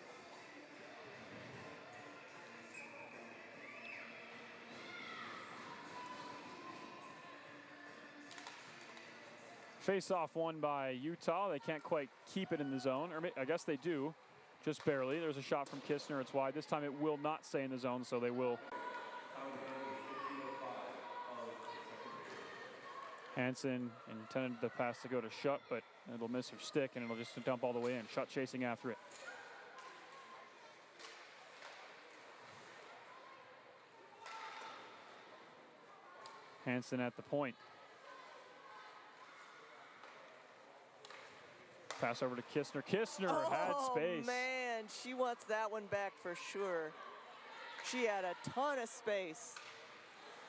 Face-off won by Utah. They can't quite keep it in the zone, or I guess they do, just barely. There's a shot from Kistner. It's wide. This time it will not stay in the zone, so they will. Hansen intended the pass to go to Schutt, but it'll miss her stick, and it'll just dump all the way in. Schutt chasing after it. Hansen at the point. Pass over to Kistner. Kistner had space. Oh, man, she wants that one back for sure. She had a ton of space.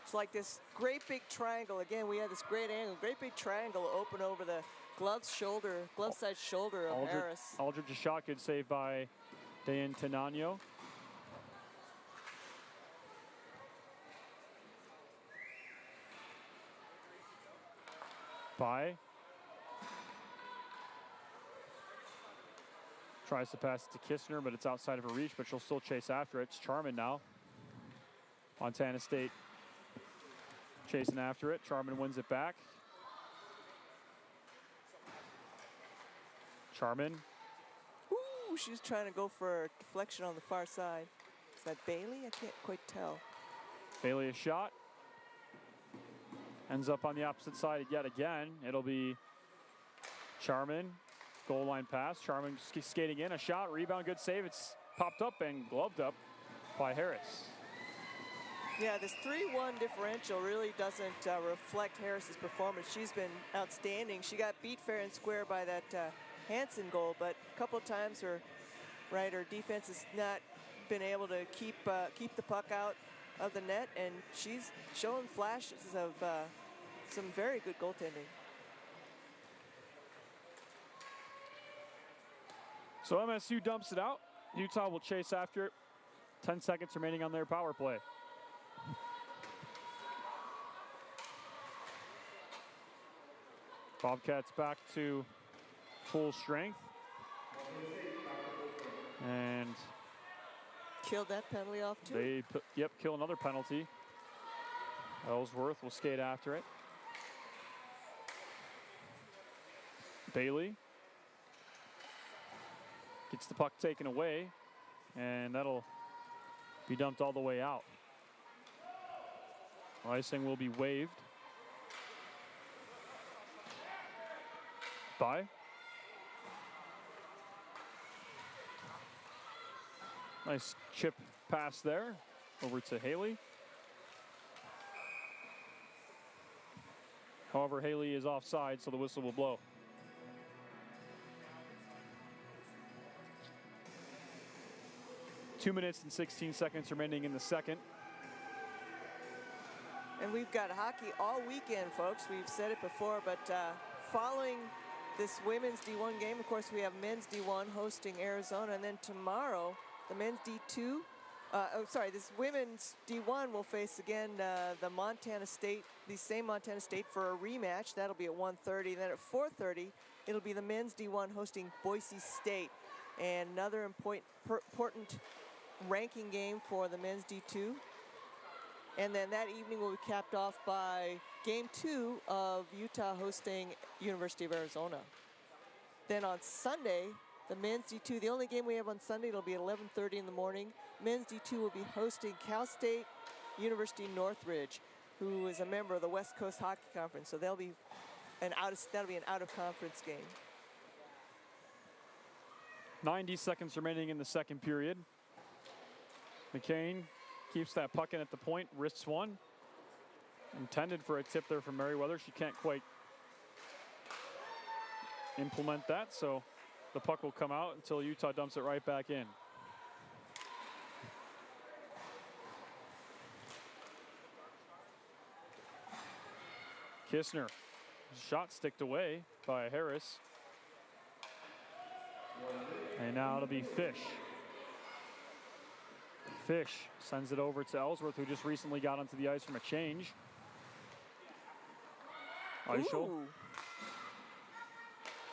It's like this great big triangle. Again, we had this great angle. Great big triangle open over the glove side shoulder of Harris. Aldridge a shot, good save by Dayan Tenano. By tries to pass it to Kistner, but it's outside of her reach, but she'll still chase after it. It's Charman now. Montana State chasing after it. Charman wins it back. Charman. Ooh, she's trying to go for a deflection on the far side. Is that Bailey? I can't quite tell. Bailey a shot. Ends up on the opposite side yet again. It'll be Charman. Goal line pass. Charman skating in. A shot. Rebound. Good save. It's popped up and gloved up by Harris. Yeah, this 3-1 differential really doesn't reflect Harris's performance. She's been outstanding. She got beat fair and square by that Hansen goal, but a couple of times her defense has not been able to keep the puck out of the net, and she's showing flashes of some very good goaltending. So MSU dumps it out. Utah will chase after it. 10 seconds remaining on their power play. Bobcats back to full strength. And killed that penalty off too. They kill another penalty. Ellsworth will skate after it. Bailey gets the puck taken away, and that'll be dumped all the way out. Icing will be waived by nice chip pass there over to Haley. However, Haley is offside, so the whistle will blow. Two minutes and 16 seconds remaining in the second. And we've got hockey all weekend, folks. We've said it before, but following this women's D1 game, of course, we have men's D1 hosting Arizona, and then tomorrow, the men's D2, this women's D1 will face again the same Montana State for a rematch. That'll be at 1:30. Then at 4:30, it'll be the men's D1 hosting Boise State, and another important ranking game for the men's D2. And then that evening will be capped off by Game 2 of Utah hosting University of Arizona. Then on Sunday, the men's D2, the only game we have on Sunday, it'll be at 11:30 in the morning. Men's D2 will be hosting Cal State University Northridge, who is a member of the West Coast Hockey Conference. So that'll be an out-of-conference game. 90 seconds remaining in the second period. McCain keeps that puck in at the point, wrists one. Intended for a tip there from Merriweather. She can't quite implement that, so the puck will come out until Utah dumps it right back in. Kistner, shot sticked away by Harris. And now it'll be Fish. Fish sends it over to Ellsworth, who just recently got onto the ice from a change. Eichel. Ooh.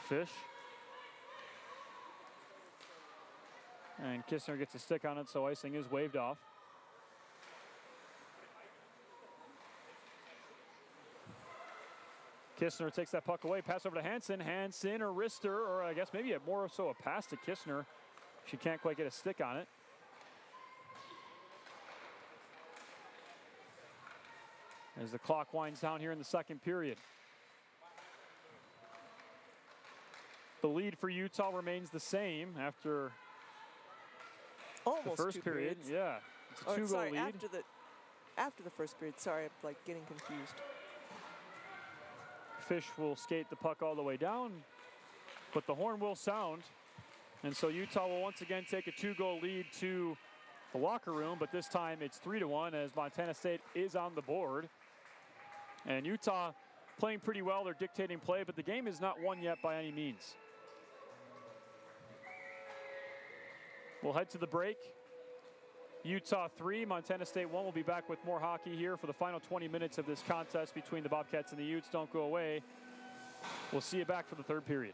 Fish. And Kistner gets a stick on it, so icing is waved off. Kistner takes that puck away, pass over to Hansen. Hansen or Rister, or I guess maybe more so a pass to Kistner. She can't quite get a stick on it. As the clock winds down here in the second period. The lead for Utah remains the same after Almost the first period. periods. Yeah, it's a two-goal sorry, lead. after the first period. Sorry, I'm like getting confused. Fish will skate the puck all the way down, but the horn will sound. And so Utah will once again take a two-goal lead to the locker room, but this time it's 3-1 as Montana State is on the board. And Utah playing pretty well. They're dictating play, but the game is not won yet by any means. We'll head to the break. Utah 3, Montana State 1. We'll be back with more hockey here for the final 20 minutes of this contest between the Bobcats and the Utes. Don't go away. We'll see you back for the third period.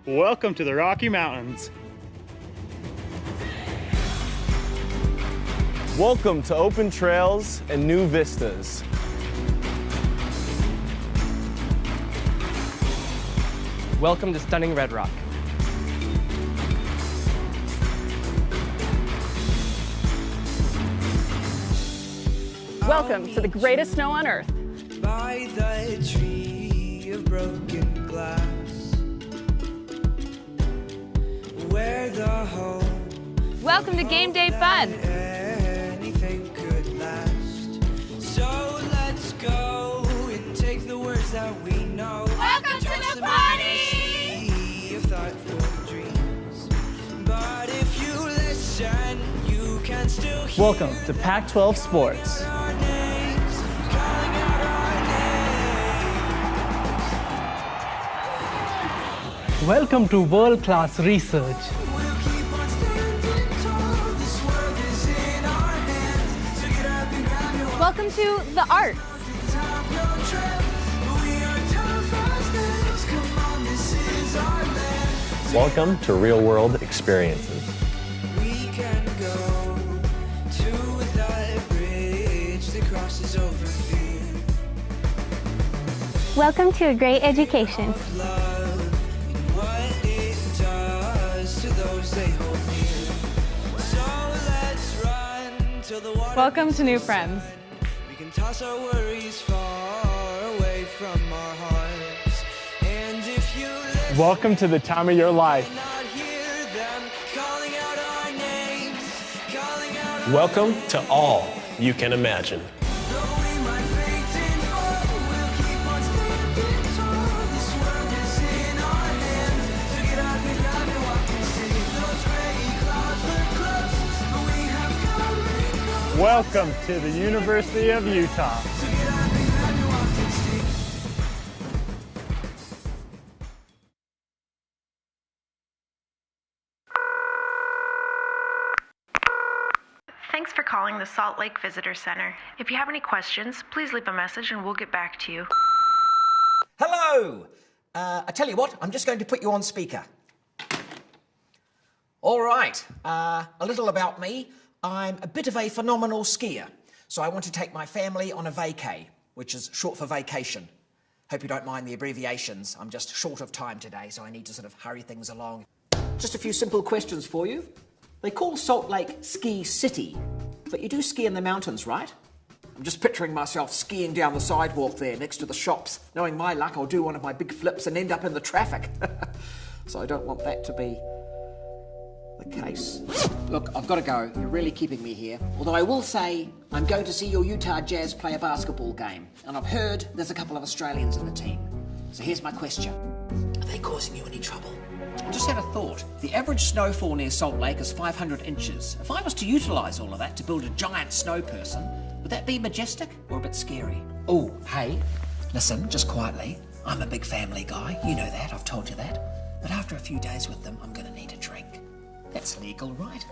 Welcome to the Rocky Mountains. Welcome to open trails and new vistas. Welcome to stunning Red Rock. Welcome to the greatest snow on earth. By the tree of broken glass, where the hope Welcome to Game Day Fun. anything could last. So let's go and take the words that we know. Welcome to Toss the them in party! sea of thoughtful dreams. But if you listen, you can still hear Welcome to Pac-12 Sports. our names, calling out our names. Welcome to world-class research. We'll keep on standing tall. This world is in our hands. So get up and grab your Welcome to the arts. top, no trap. We are tough as nails. Come on, this is our land. Welcome to real-world experiences. We can go to that bridge that crosses over fear. Welcome to a great education. Love and what it does to those they hold near. So let's run till the water. Welcome to new friends. We can toss our worries far away from our hearts. And if you listen, Welcome to the time of your life. not hear them calling out our names, calling out our Welcome to all you can imagine. Though we might fade and fall, we'll keep on standing tall. This world is in our hands. So get up and grab it, walk and see. Those gray clouds look close, but we have come and gone. Welcome to the University of Utah. So get up and grab it, walk and see. Thanks for calling the Salt Lake Visitor Center. If you have any questions, please leave a message and we'll get back to you. Hello! I tell you what, I'm just going to put you on speaker. All right, a little about me. I'm a bit of a phenomenal skier, so I want to take my family on a vacay, which is short for vacation. Hope you don't mind the abbreviations. I'm just short of time today, so I need to sort of hurry things along. Just a few simple questions for you. They call Salt Lake Ski City, but you do ski in the mountains, right? I'm just picturing myself skiing down the sidewalk there next to the shops. Knowing my luck, I'll do one of my big flips and end up in the traffic. So I don't want that to be the case. Look, I've got to go. You're really keeping me here. Although I will say, I'm going to see your Utah Jazz play a basketball game. And I've heard there's a couple of Australians in the team. So here's my question. Are they causing you any trouble? I just had a thought. The average snowfall near Salt Lake is 500 inches. If I was to utilise all of that to build a giant snow person, would that be majestic or a bit scary? Oh, hey, listen, just quietly. I'm a big family guy. You know that, I've told you that. But after a few days with them, I'm going to need a drink. That's legal, right?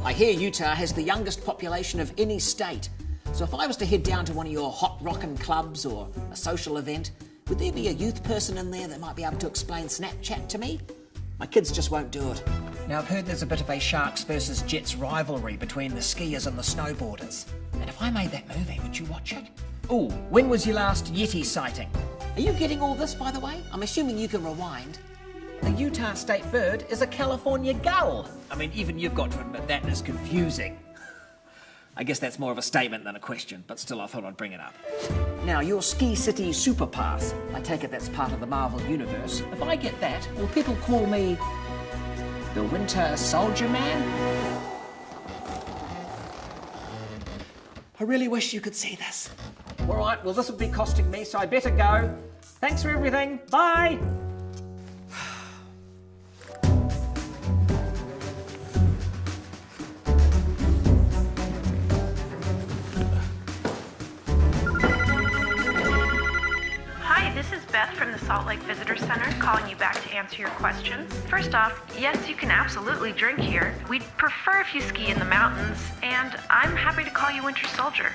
I hear Utah has the youngest population of any state. So if I was to head down to one of your hot rockin' clubs or a social event, would there be a youth person in there that might be able to explain Snapchat to me? My kids just won't do it. Now, I've heard there's a bit of a Sharks versus Jets rivalry between the skiers and the snowboarders. And if I made that movie, would you watch it? Ooh, when was your last Yeti sighting? Are you getting all this, by the way? I'm assuming you can rewind. The Utah state bird is a California gull. I mean, even you've got to admit that is confusing. I guess that's more of a statement than a question, but still I thought I'd bring it up. Now, your Ski City Super Pass, I take it that's part of the Marvel Universe. If I get that, will people call me the Winter Soldier Man? I really wish you could see this. All right, well, this will be costing me, so I better go. Thanks for everything. Bye. This is Beth from the Salt Lake Visitor Center calling you back to answer your questions. First off, yes, you can absolutely drink here. We'd prefer if you ski in the mountains, and I'm happy to call you Winter Soldier.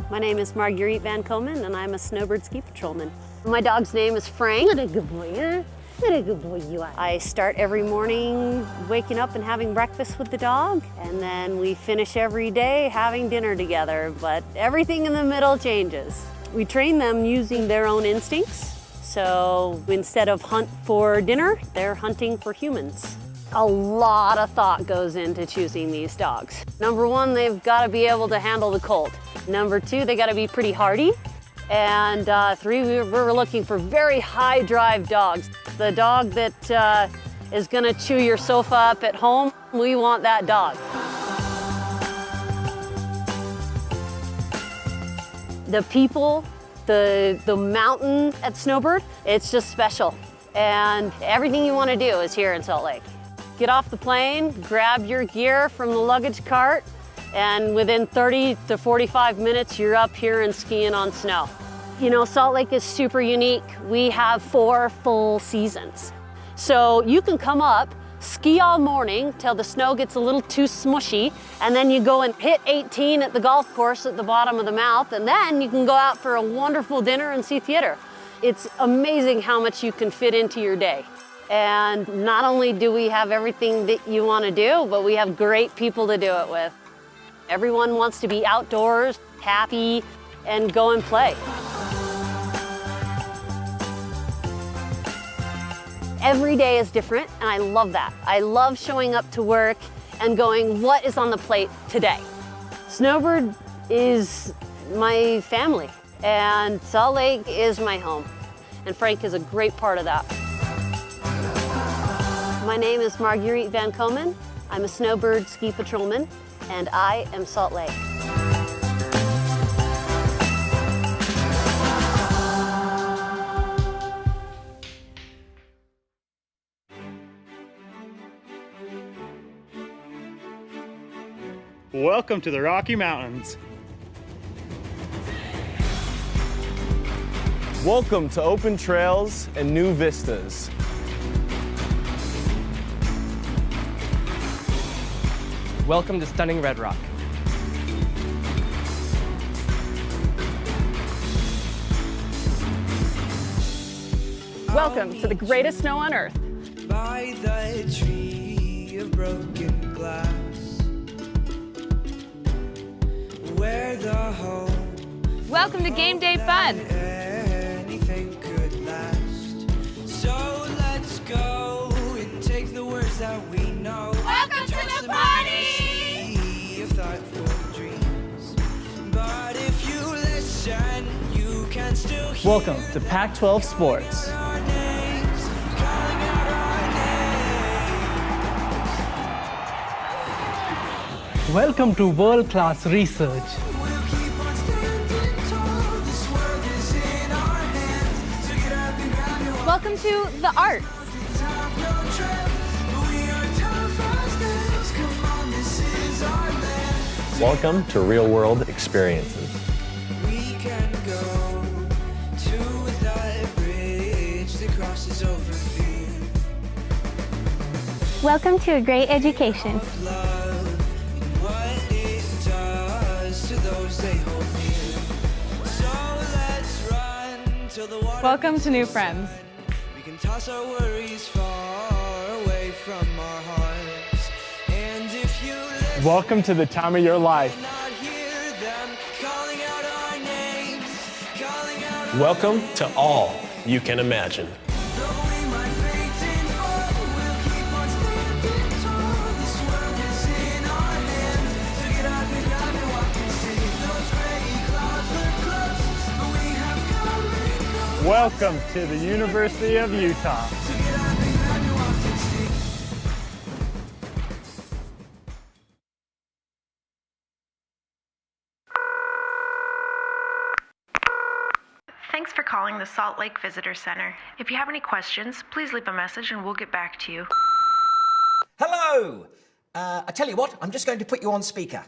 My name is Marguerite Van Komen, and I'm a snowbird ski patrolman. My dog's name is Frank. What a good boy, huh? What a good boy you are. I start every morning waking up and having breakfast with the dog, and then we finish every day having dinner together, but everything in the middle changes. We train them using their own instincts, so instead of hunt for dinner, they're hunting for humans. A lot of thought goes into choosing these dogs. Number one, they've got to be able to handle the cold. Number two, they got to be pretty hardy. And three, we're looking for very high drive dogs. The dog that is going to chew your sofa up at home, we want that dog. The people, the mountain at Snowbird, it's just special. And everything you want to do is here in Salt Lake. Get off the plane, grab your gear from the luggage cart, and within 30 to 45 minutes, you're up here and skiing on snow. You know, Salt Lake is super unique. We have 4 full seasons. So you can come up, ski all morning till the snow gets a little too smushy, and then you go and hit 18 at the golf course at the bottom of the mouth, and then you can go out for a wonderful dinner and see theater. It's amazing how much you can fit into your day. And not only do we have everything that you want to do, but we have great people to do it with. Everyone wants to be outdoors, happy, and go and play. Every day is different, and I love that. I love showing up to work and going, what is on the plate today? Snowbird is my family, and Salt Lake is my home, and Frank is a great part of that. My name is Marguerite Van Komen. I'm a snowbird ski patrolman, and I am Salt Lake. Welcome to the Rocky Mountains. Welcome to open trails and new vistas. Welcome to stunning Red Rock. Welcome to the greatest snow on earth. By the tree of broken glass, where the hope Welcome to Game Day Fun. anything could last. So let's go and take the words that we know. Welcome to the party! Sea of thoughtful dreams. But if you listen, you can still hear Welcome to Pac-12 Sports. our names, calling out our names. Welcome to world-class research. We'll keep on standing tall. This world is in our hands. So get up and grab your Welcome to the arts. have no trip. We are tough as nails. Come on, this is our land. Welcome to real-world experiences. We can go to the bridge that crosses over fear. Welcome to a great education. Love and what it does to those they hold near. So let's run till the water. Welcome to new friends. We can toss our worries far away from our hearts. And if you listen, Welcome to the time of your life. not hear them calling out our names, calling out our Welcome to all you can imagine. Though we might faint and fall, we'll keep on standing tall. This world is in our hands. So get up and grab and walk and see. Those gray clouds look close, but we have come and gone. Welcome to the University of Utah. So get up and grab and walk and see. Thanks for calling the Salt Lake Visitor Center. If you have any questions, please leave a message and we'll get back to you. Hello! I tell you what, I'm just going to put you on speaker.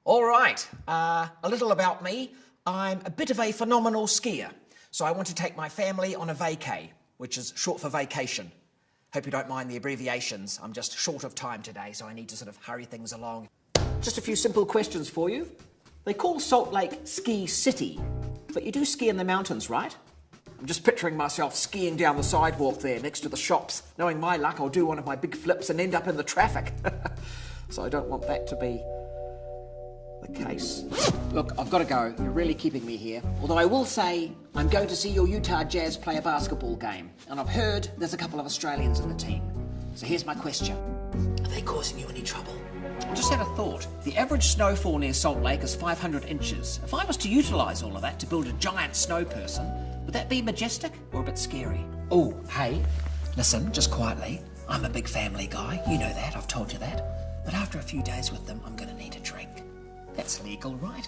All right, a little about me. I'm a bit of a phenomenal skier, so I want to take my family on a vacay, which is short for vacation. Hope you don't mind the abbreviations. I'm just short of time today, so I need to sort of hurry things along. Just a few simple questions for you. They call Salt Lake Ski City, but you do ski in the mountains, right? I'm just picturing myself skiing down the sidewalk there next to the shops. Knowing my luck, I'll do one of my big flips and end up in the traffic. So I don't want that to be the case. Look, I've got to go. You're really keeping me here. Although I will say, I'm going to see your Utah Jazz play a basketball game. And I've heard there's a couple of Australians in the team. So here's my question. Are they causing you any trouble? I just had a thought. The average snowfall near Salt Lake is 500 inches. If I was to utilise all of that to build a giant snow person, would that be majestic or a bit scary? Oh, hey, listen, just quietly. I'm a big family guy. You know that. I've told you that. But after a few days with them, I'm going to need a drink. That's legal, right?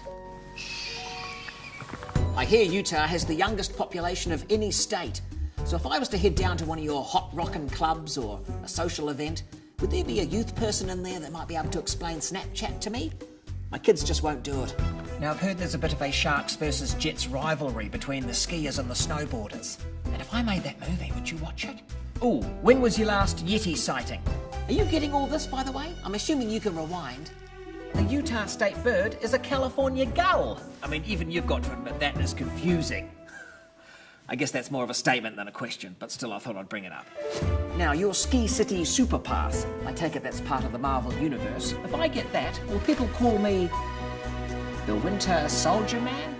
I hear Utah has the youngest population of any state. So if I was to head down to one of your hot rockin' clubs or a social event, would there be a youth person in there that might be able to explain Snapchat to me? My kids just won't do it. Now, I've heard there's a bit of a Sharks versus Jets rivalry between the skiers and the snowboarders. And if I made that movie, would you watch it? Oh, when was your last Yeti sighting? Are you getting all this, by the way? I'm assuming you can rewind. The Utah state bird is a California gull. I mean, even you've got to admit that is confusing. I guess that's more of a statement than a question, but still I thought I'd bring it up. Now, your Ski City Super Pass, I take it that's part of the Marvel Universe. If I get that, will people call me the Winter Soldier Man?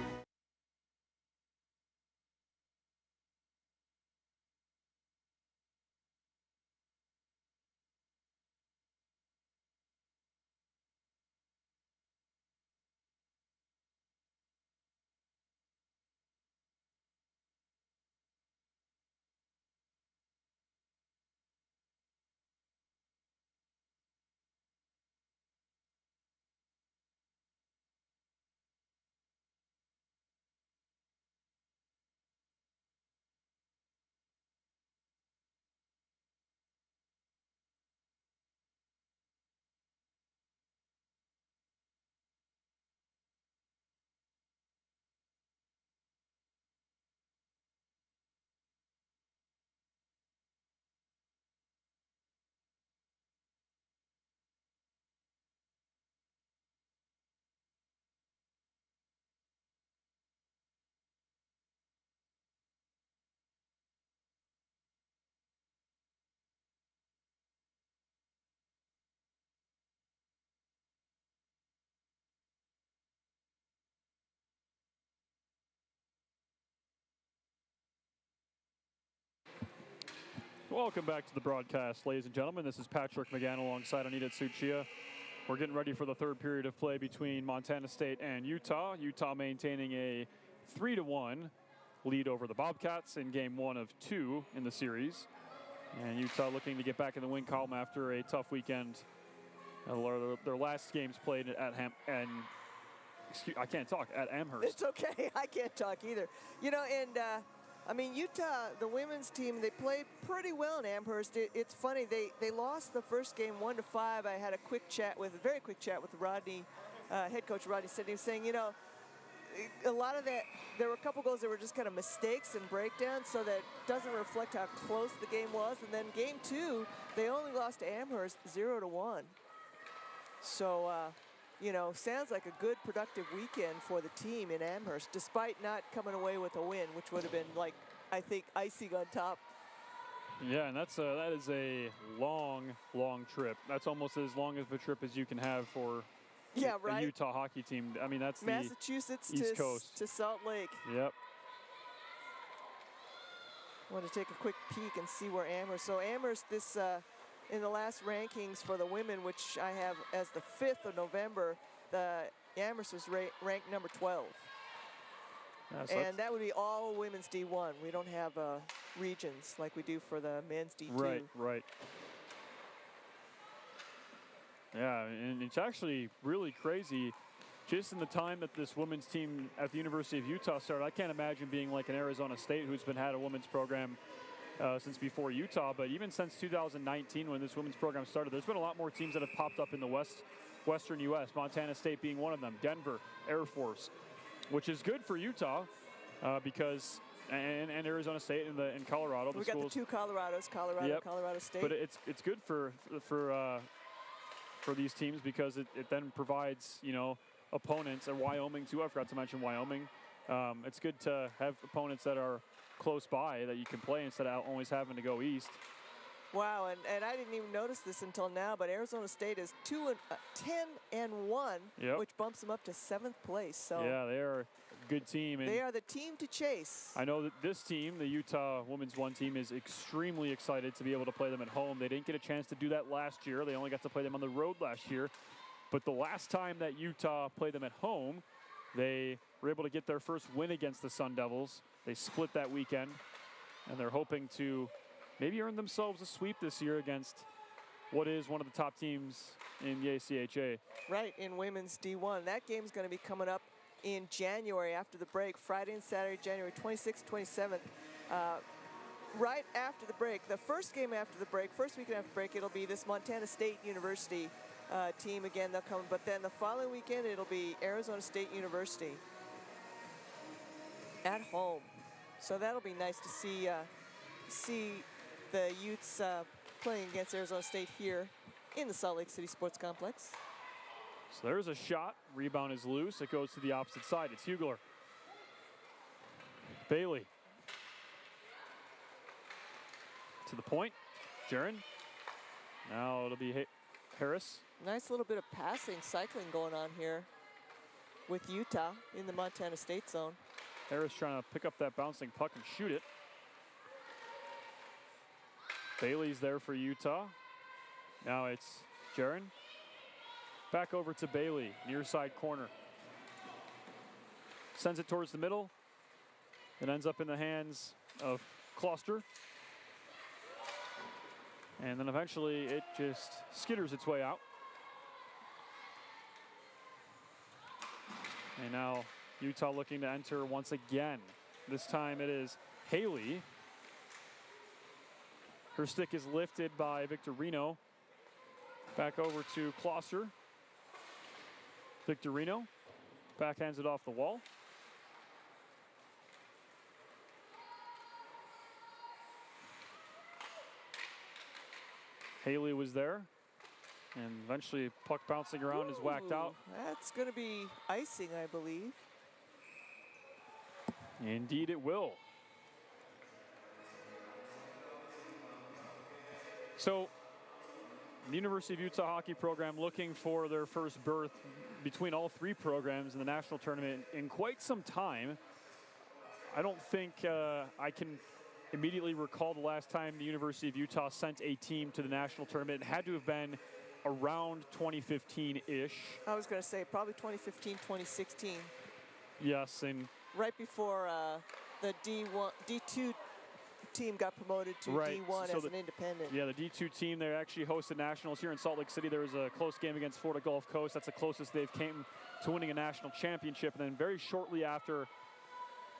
Welcome back to the broadcast, ladies and gentlemen. This is Patrick McGann alongside Anita Tsuchiya. We're getting ready for the third period of play between Montana State and Utah. Utah maintaining a 3-1 lead over the Bobcats in game 1 of 2 in the series. And Utah looking to get back in the win column after a tough weekend. Their last games played at I can't talk, at Amherst. It's okay. I can't talk either. You know, and I mean, Utah, the women's team, they played pretty well in Amherst. It's funny, they lost the first game 1-5. I had a very quick chat with Rodney, head coach Rodney Sidney, saying, you know, a lot of that, there were a couple goals that were just kind of mistakes and breakdowns, so that doesn't reflect how close the game was. And then game 2, they only lost to Amherst 0-1. So, you know, sounds like a good, productive weekend for the team in Amherst, despite not coming away with a win, which would have been, like, I think, icing on top. Yeah, and that is a long, long trip. That's almost as long of a trip as you can have for a Utah hockey team. I mean, that's Massachusetts the East Coast to Salt Lake. Yep. I want to take a quick peek and see where Amherst. So Amherst, this in the last rankings for the women, which I have as the 5th of November, the Amherst was ranked number 12. Yeah, and that would be all women's D1. We don't have regions like we do for the men's D2. Right. Yeah, and it's actually really crazy. Just in the time that this women's team at the University of Utah started, I can't imagine being like an Arizona State who's had a women's program since before Utah. But even since 2019, when this women's program started, there's been a lot more teams that have popped up in the Western U.S., Montana State being one of them, Denver, Air Force, which is good for Utah because, and Arizona State and Colorado. We got the two Colorados, Colorado State. But it's good for these teams because it then provides, you know, opponents, and Wyoming too. I forgot to mention Wyoming. It's good to have opponents that are close by that you can play instead of always having to go east. Wow, and I didn't even notice this until now, but Arizona State is 10-1, which bumps them up to 7th place. So yeah, they are a good team. And they are the team to chase. I know that this team, the Utah Women's 1 team, is extremely excited to be able to play them at home. They didn't get a chance to do that last year. They only got to play them on the road last year. But the last time that Utah played them at home, they were able to get their first win against the Sun Devils. They split that weekend, and they're hoping to maybe earn themselves a sweep this year against what is one of the top teams in the ACHA. Right, in women's D1. That game's going to be coming up in January after the break, Friday and Saturday, January 26th, 27th. Right after the break, the first game after the break, first weekend after the break, it'll be this Montana State University team again. They'll come, but then the following weekend, it'll be Arizona State University at home. So that'll be nice to see the Utes playing against Arizona State here in the Salt Lake City Sports Complex. So there's a shot. Rebound is loose. It goes to the opposite side. It's Hugler. Bailey. To the point. Jaron. Now it'll be Harris. Nice little bit of passing, cycling going on here with Utah in the Montana State zone. Harris trying to pick up that bouncing puck and shoot it. Bailey's there for Utah. Now it's Jaron. Back over to Bailey, near side corner. Sends it towards the middle. It ends up in the hands of Kloster. And then eventually it just skitters its way out. And now Utah looking to enter once again. This time it is Haley. Her stick is lifted by Victorino. Back over to Kloster. Victorino backhands it off the wall. Haley was there. And eventually puck bouncing around is whacked out. That's going to be icing, I believe. Indeed it will. So, the University of Utah hockey program looking for their first berth between all 3 programs in the national tournament in quite some time. I don't think I can immediately recall the last time the University of Utah sent a team to the national tournament. It had to have been around 2015-ish. I was going to say probably 2015, 2016. Yes, and right before the D2 team got promoted to right. D1 so as an independent. Yeah, the D2 team, they actually hosted nationals here in Salt Lake City. There was a close game against Florida Gulf Coast. That's the closest they've came to winning a national championship. And then very shortly after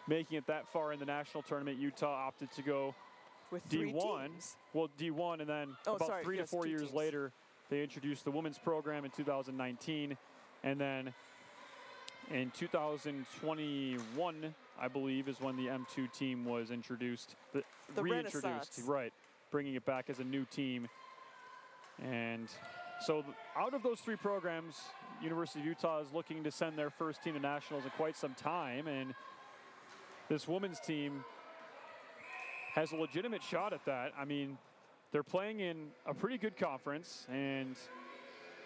making it that far in the national tournament, Utah opted to go with D1. Teams. Well, D1, and then about 3 to 4 years teams. later, they introduced the women's program in 2019. And then in 2021, I believe, is when the M2 team was introduced. The reintroduced, Renaissance. right, bringing it back as a new team. And so out of those 3 programs, University of Utah is looking to send their first team to nationals in quite some time. And this women's team has a legitimate shot at that. I mean, they're playing in a pretty good conference, and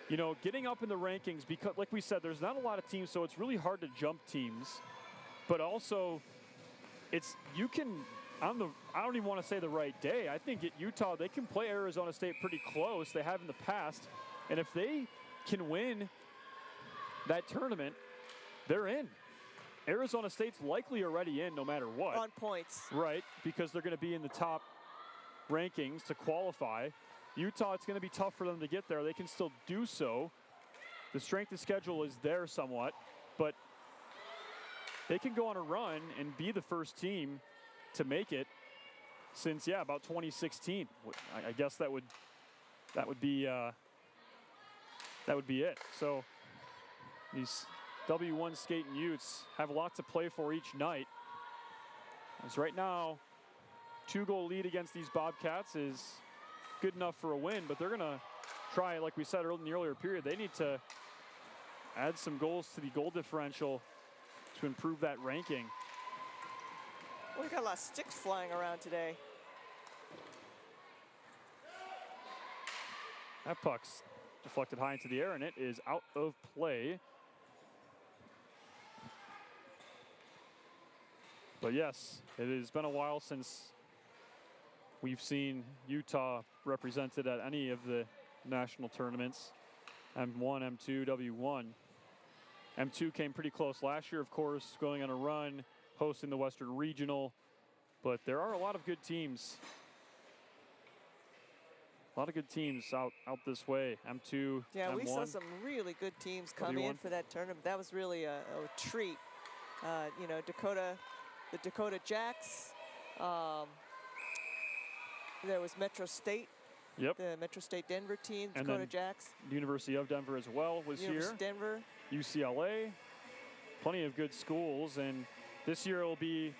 you know, getting up in the rankings, because like we said, there's not a lot of teams, so it's really hard to jump teams. But also, it's, you can, I don't even want to say the right day. I think at Utah, they can play Arizona State pretty close. They have in the past. And if they can win that tournament, they're in. Arizona State's likely already in no matter what. On points. Right, because they're going to be in the top rankings to qualify. Utah, it's going to be tough for them to get there. They can still do so. The strength of schedule is there somewhat, but they can go on a run and be the first team to make it since, yeah, about 2016. I guess that would be it. So these W1 skating Utes have a lot to play for each night. As right now, 2-goal lead against these Bobcats is good enough for a win, but they're going to try, like we said in the earlier period, they need to add some goals to the goal differential to improve that ranking. We got a lot of sticks flying around today. That puck's deflected high into the air, and it is out of play. But yes, it has been a while since we've seen Utah represented at any of the national tournaments. M1, M2, W1. M2 came pretty close last year, of course, going on a run, hosting the Western Regional. But there are a lot of good teams. A lot of good teams out this way. M2, Yeah, M1. we saw some really good teams come in W1. for that tournament. That was really a treat. You know, the Dakota Jacks. There was Metro State. Yep. The Metro State Denver team, And Dakota then Jacks. University of Denver as well was University here. of Denver. UCLA, plenty of good schools, and this year it'll be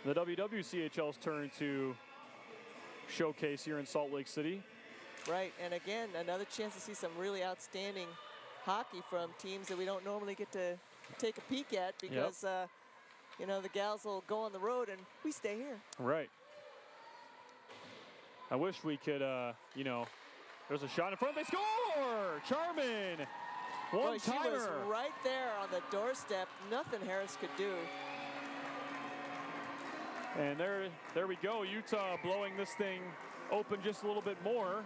the WWCHL's turn to showcase here in Salt Lake City. Right, and again, another chance to see some really outstanding hockey from teams that we don't normally get to take a peek at because, you know, the gals will go on the road and we stay here. Right. I wish we could, you know, there's a shot in front. They score! Charman! Boy, she was One-timer. right there on the doorstep. Nothing Harris could do. And there we go. Utah blowing this thing open just a little bit more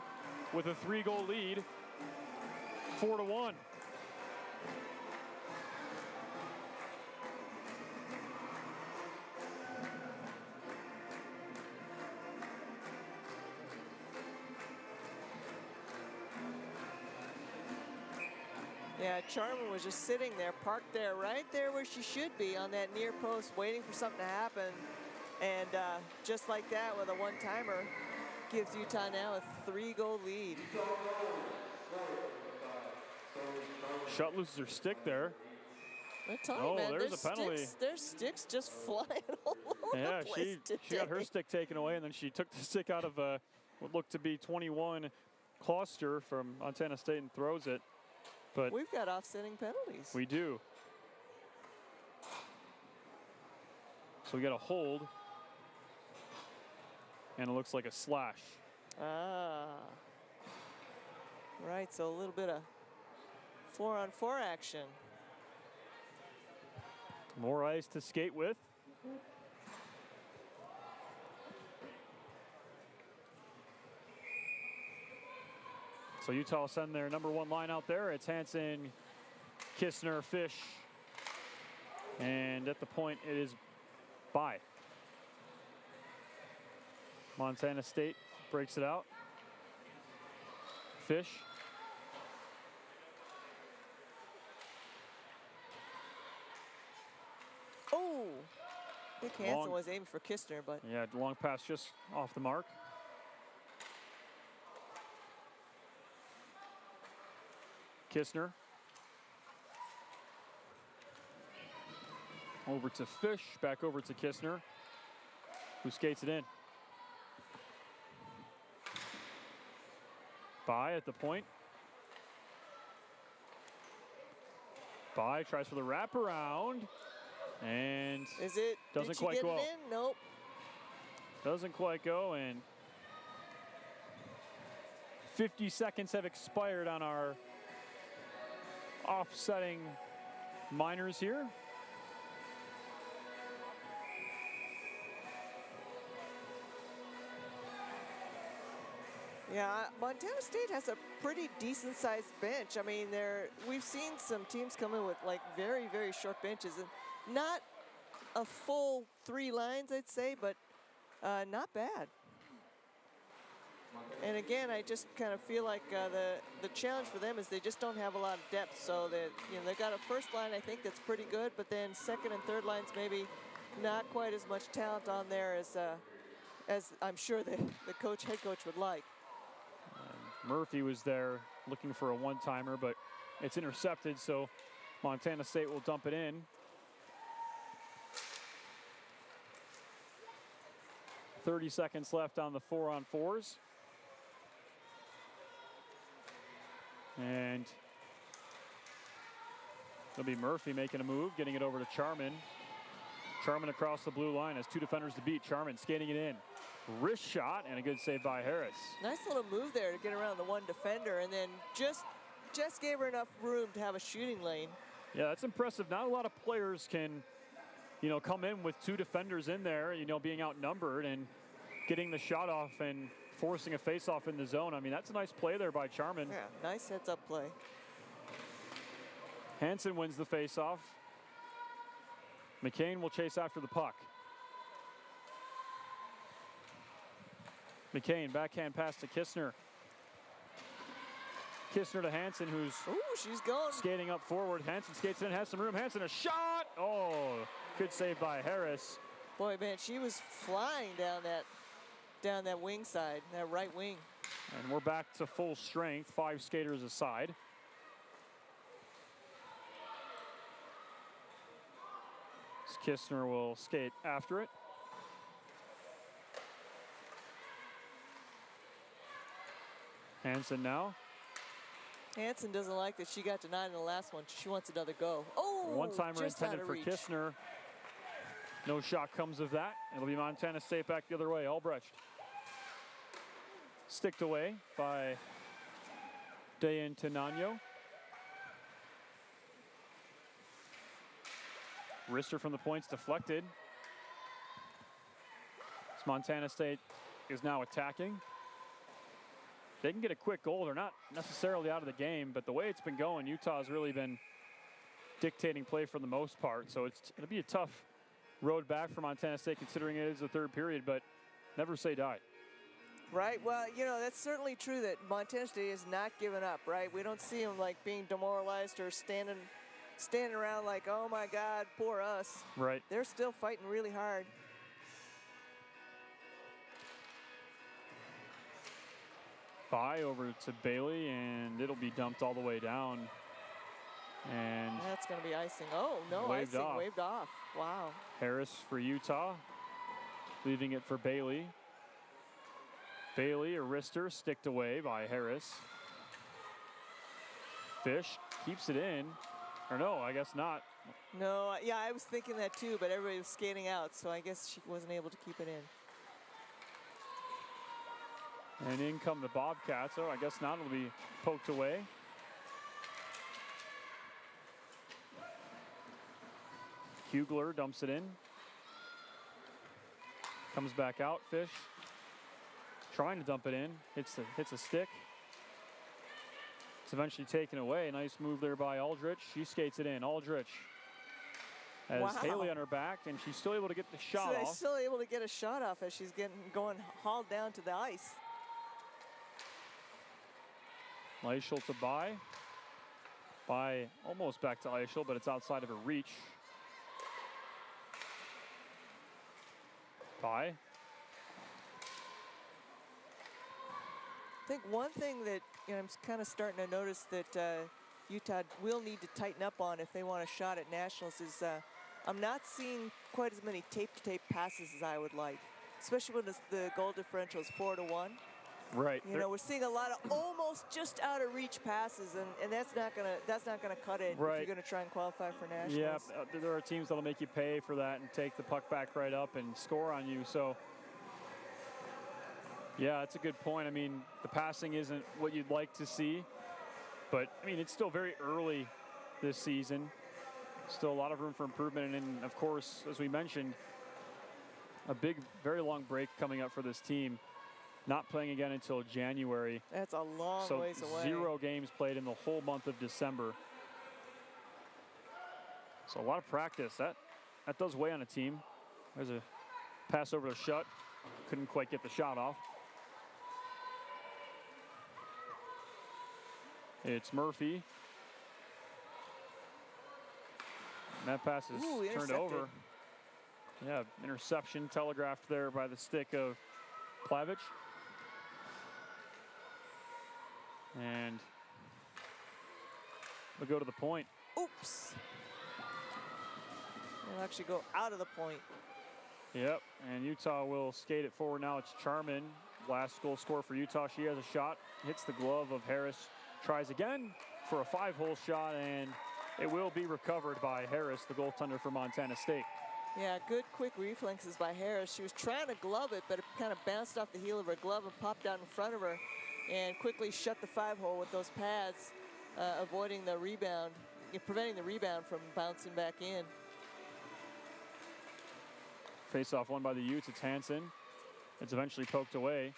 with a 3-goal lead, 4-1. Yeah, Charman was just sitting there, parked there, right there where she should be on that near post, waiting for something to happen. And just like that, with a one-timer, gives Utah now a 3-goal lead. Shot loses her stick there. I'm telling Oh, you, man, there's a penalty. There's sticks just flying all over Yeah, the place she got her today. stick taken away, and then she took the stick out of what looked to be 21 Kloster from Montana State and throws it. But We've got offsetting penalties. we do. So we got a hold, and it looks like a slash. Ah. Right, so a little bit of 4-on-4 action. More ice to skate with. So Utah will send their number 1 line out there. It's Hansen, Kistner, Fish, and at the point it is by. Montana State breaks it out. Fish. Oh, I think Hansen Long- was aiming for Kistner, but Yeah, long pass just off the mark. Kistner. Over to Fish, back over to Kistner, who skates it in. By at the point. By tries for the wraparound, and is it? Doesn't did she quite get go it out. in? Nope. Doesn't quite go, and 50 seconds have expired on our offsetting minors here. Yeah, Montana State has a pretty decent-sized bench. I mean, we've seen some teams come in with like very, very short benches, and not a full 3 lines, I'd say, but not bad. And again, I just kind of feel like the challenge for them is they just don't have a lot of depth. So that they've got a first line I think that's pretty good, but then second and third lines maybe not quite as much talent on there as I'm sure the head coach would like. Murphy was there looking for a one-timer, but it's intercepted, so Montana State will dump it in. 30 seconds left on the 4-on-4s. And it'll be Murphy making a move, getting it over to Charman. Charman across the blue line has 2 defenders to beat. Charman skating it in. Wrist shot and a good save by Harris. Nice little move there to get around the one defender, and then just gave her enough room to have a shooting lane. Yeah, that's impressive. Not a lot of players can, come in with 2 defenders in there, being outnumbered and getting the shot off and forcing a face-off in the zone. I mean, that's a nice play there by Charman. Yeah, nice heads-up play. Hansen wins the face-off. McCain will chase after the puck. McCain, backhand pass to Kistner. Kistner to Hansen, who's she's going. Skating up forward. Hansen skates in, has some room. Hansen, a shot! Oh, good save by Harris. Boy, man, she was flying down that wing side, that right wing. And we're back to full strength, 5 skaters aside. Kistner will skate after it. Hansen now. Hansen doesn't like that she got denied in the last one. She wants another go. Oh, One-timer just out intended of for reach. Kistner. No shot comes of that. It'll be Montana State back the other way. Albrecht. Sticked away by Dayan Tenano. Wrister from the points deflected. As Montana State is now attacking. They can get a quick goal. They're not necessarily out of the game, but the way it's been going, Utah's really been dictating play for the most part. So it'll be a tough road back for Montana State considering it is the 3rd period, but never say die. Right, well, that's certainly true that Montana State is not giving up, right? We don't see them like being demoralized or standing around like, oh my God, poor us. Right. They're still fighting really hard. By over to Bailey, and it'll be dumped all the way down. And that's going to be icing. Oh, no, waved icing off. waved off. Wow. Harris for Utah, leaving it for Bailey. Bailey, a wrister, sticked away by Harris. Fish keeps it in. Or no, I guess not. No, yeah, I was thinking that too, but everybody was skating out, so I guess she wasn't able to keep it in. And in come the Bobcats. So I guess not, it'll be poked away. Hugler dumps it in. Comes back out, Fish. Trying to dump it in, hits a stick. It's eventually taken away. Nice move there by Aldrich. She skates it in. Aldrich has Wow. Haley on her back, and she's still able to get the shot So they're off. still able to get a shot off as she's going hauled down to the ice. Eichel to By. By almost back to Eichel, but it's outside of her reach. By. I think one thing that I'm kind of starting to notice that Utah will need to tighten up on if they want a shot at nationals is I'm not seeing quite as many tape-to-tape passes as I would like, especially when the goal differential is 4-1. Right. You know, we're seeing a lot of almost just out of reach passes, and that's not gonna cut it Right. if you're gonna try and qualify for nationals. Yeah, there are teams that'll make you pay for that and take the puck back right up and score on you. So, yeah, that's a good point. I mean, the passing isn't what you'd like to see, but I mean, it's still very early this season. Still a lot of room for improvement, and then, of course, as we mentioned, a big, very long break coming up for this team. Not playing again until January. That's a long So ways away. 0 games played in the whole month of December. So a lot of practice. That does weigh on a team. There's a pass over to Shutt. Couldn't quite get the shot off. It's Murphy. And that pass is Ooh, turned intercepted. over. Yeah, interception telegraphed there by the stick of Plavich. And we'll go to the point. Oops. It'll actually go out of the point. Yep, and Utah will skate it forward now. It's Charman. Last goal score for Utah. She has a shot, hits the glove of Harris, tries again for a 5-hole shot, and it will be recovered by Harris, the goaltender for Montana State. Yeah, good quick reflexes by Harris. She was trying to glove it, but it kind of bounced off the heel of her glove and popped out in front of her, and quickly shut the 5-hole with those pads, avoiding the rebound, preventing the rebound from bouncing back in. Face-off won by the Utes. It's Hansen. It's eventually poked away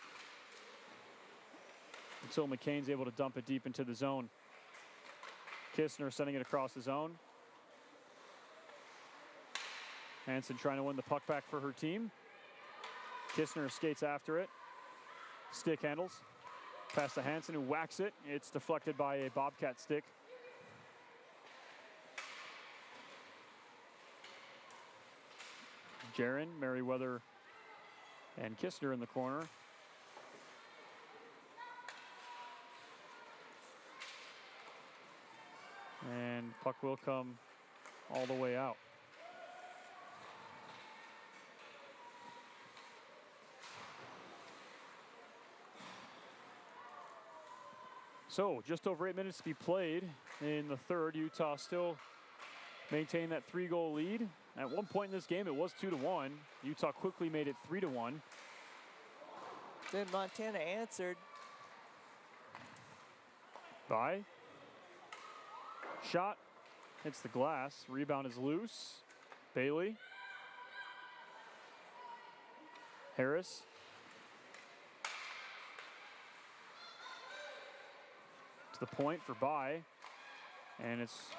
until McCain's able to dump it deep into the zone. Kistner sending it across the zone. Hansen trying to win the puck back for her team. Kistner skates after it. Stick handles. Pass to Hansen, who whacks it. It's deflected by a Bobcat stick. Jaron, Merriweather, and Kistner in the corner. And puck will come all the way out. So just over 8 minutes to be played in the third. Utah still maintain that 3-goal lead. At one point in this game, it was 2-1. Utah quickly made it 3-1. Then Montana answered. By. Shot. Hits the glass. Rebound is loose. Bailey. Harris. To the point for By. And it's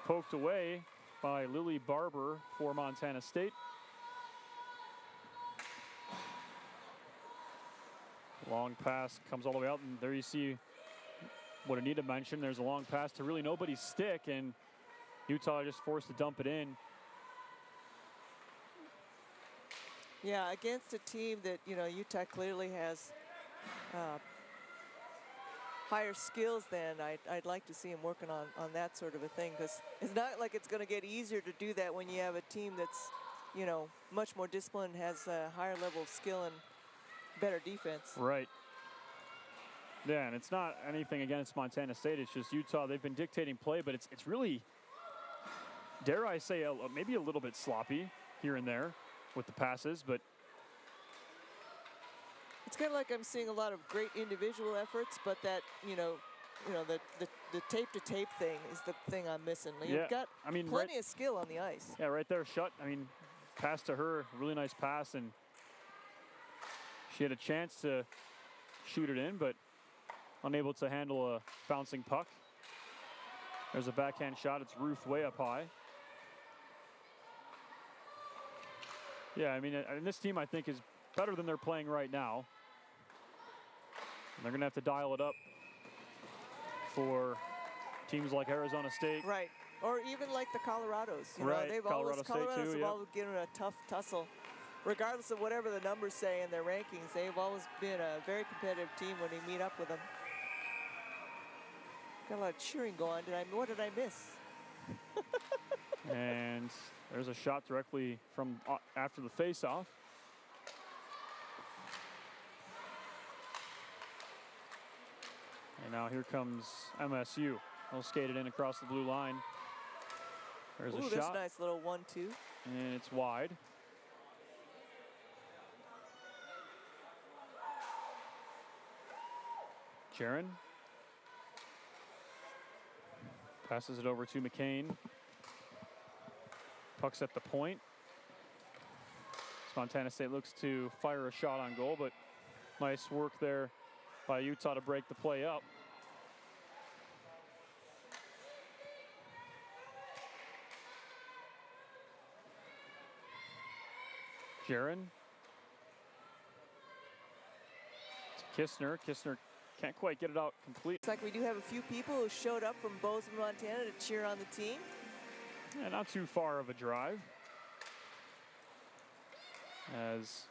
poked away by Lily Barber for Montana State. Long pass comes all the way out, and there you see what Anita mentioned. There's a long pass to really nobody's stick, and Utah just forced to dump it in. Yeah, against a team that, Utah clearly has higher skills than, I'd like to see him working on that sort of a thing, because it's not like it's going to get easier to do that when you have a team that's, much more disciplined, has a higher level of skill and better defense. Right. Yeah, and it's not anything against Montana State. It's just Utah. They've been dictating play, but it's really, dare I say, maybe a little bit sloppy here and there with the passes, but it's kind of like I'm seeing a lot of great individual efforts, but that, the tape-to-tape thing is the thing I'm missing. You've got plenty of skill on the ice. Yeah, right there, Shutt. Pass to her, really nice pass, and she had a chance to shoot it in, but unable to handle a bouncing puck. There's a backhand shot. It's roofed way up high. Yeah, I mean, and this team I think is better than they're playing right now. And they're going to have to dial it up for teams like Arizona State. Right. Or even like the Colorados. You Right, know, they've Colorado State Colorados too, have yep. always given a tough tussle. Regardless of whatever the numbers say in their rankings, they've always been a very competitive team when you meet up with them. Got a lot of cheering going. What did I miss? And there's a shot directly from after the face-off. And now here comes MSU. They'll skate it in across the blue line. There's a Ooh, shot. that's a nice little 1-2. And it's wide. Jaron passes it over to McCain. Puck's at the point. Montana State looks to fire a shot on goal, but nice work there by Utah to break the play up. Jaron. To Kistner. Kistner can't quite get it out complete. Looks like we do have a few people who showed up from Bozeman, Montana to cheer on the team. Yeah, not too far of a drive. As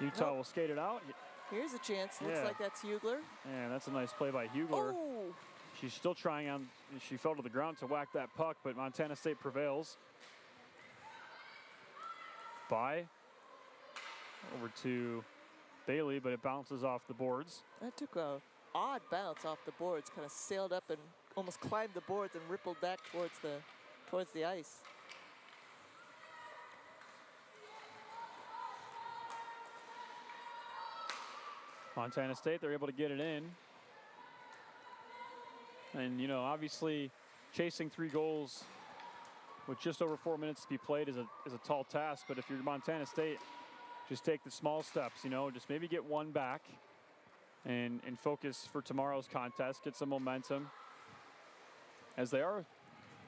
Utah will skate it out. Here's a chance. Looks Yeah. like that's Hugler. And that's a nice play by Hugler. Oh! She's still trying on, she fell to the ground to whack that puck, but Montana State prevails. By over to Bailey, but it bounces off the boards. That took a odd bounce off the boards, kind of sailed up and almost climbed the boards and rippled back towards the ice. Montana State, they're able to get it in. And, you know, obviously chasing 3 goals with just over 4 minutes to be played is a tall task. But if you're Montana State, just take the small steps, you know, just maybe get one back and focus for tomorrow's contest, get some momentum. As they are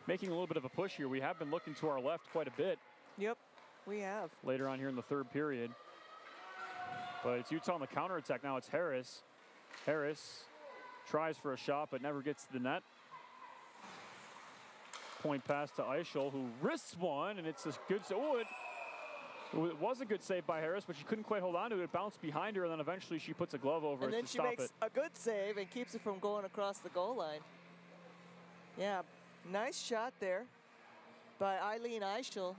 making a little bit of a push here. We have been looking to our left quite a bit. Yep, we have. Later on here in the 3rd period. But it's Utah on the counterattack now. It's Harris. Harris tries for a shot, but never gets to the net. Point pass to Eichel, who risks one, and it's a good. Oh, it was a good save by Harris, but she couldn't quite hold on to it. It bounced behind her, and then eventually she puts a glove over And it then to she stop makes it. a good save and keeps it from going across the goal line. Yeah, nice shot there by Eileen Eichel,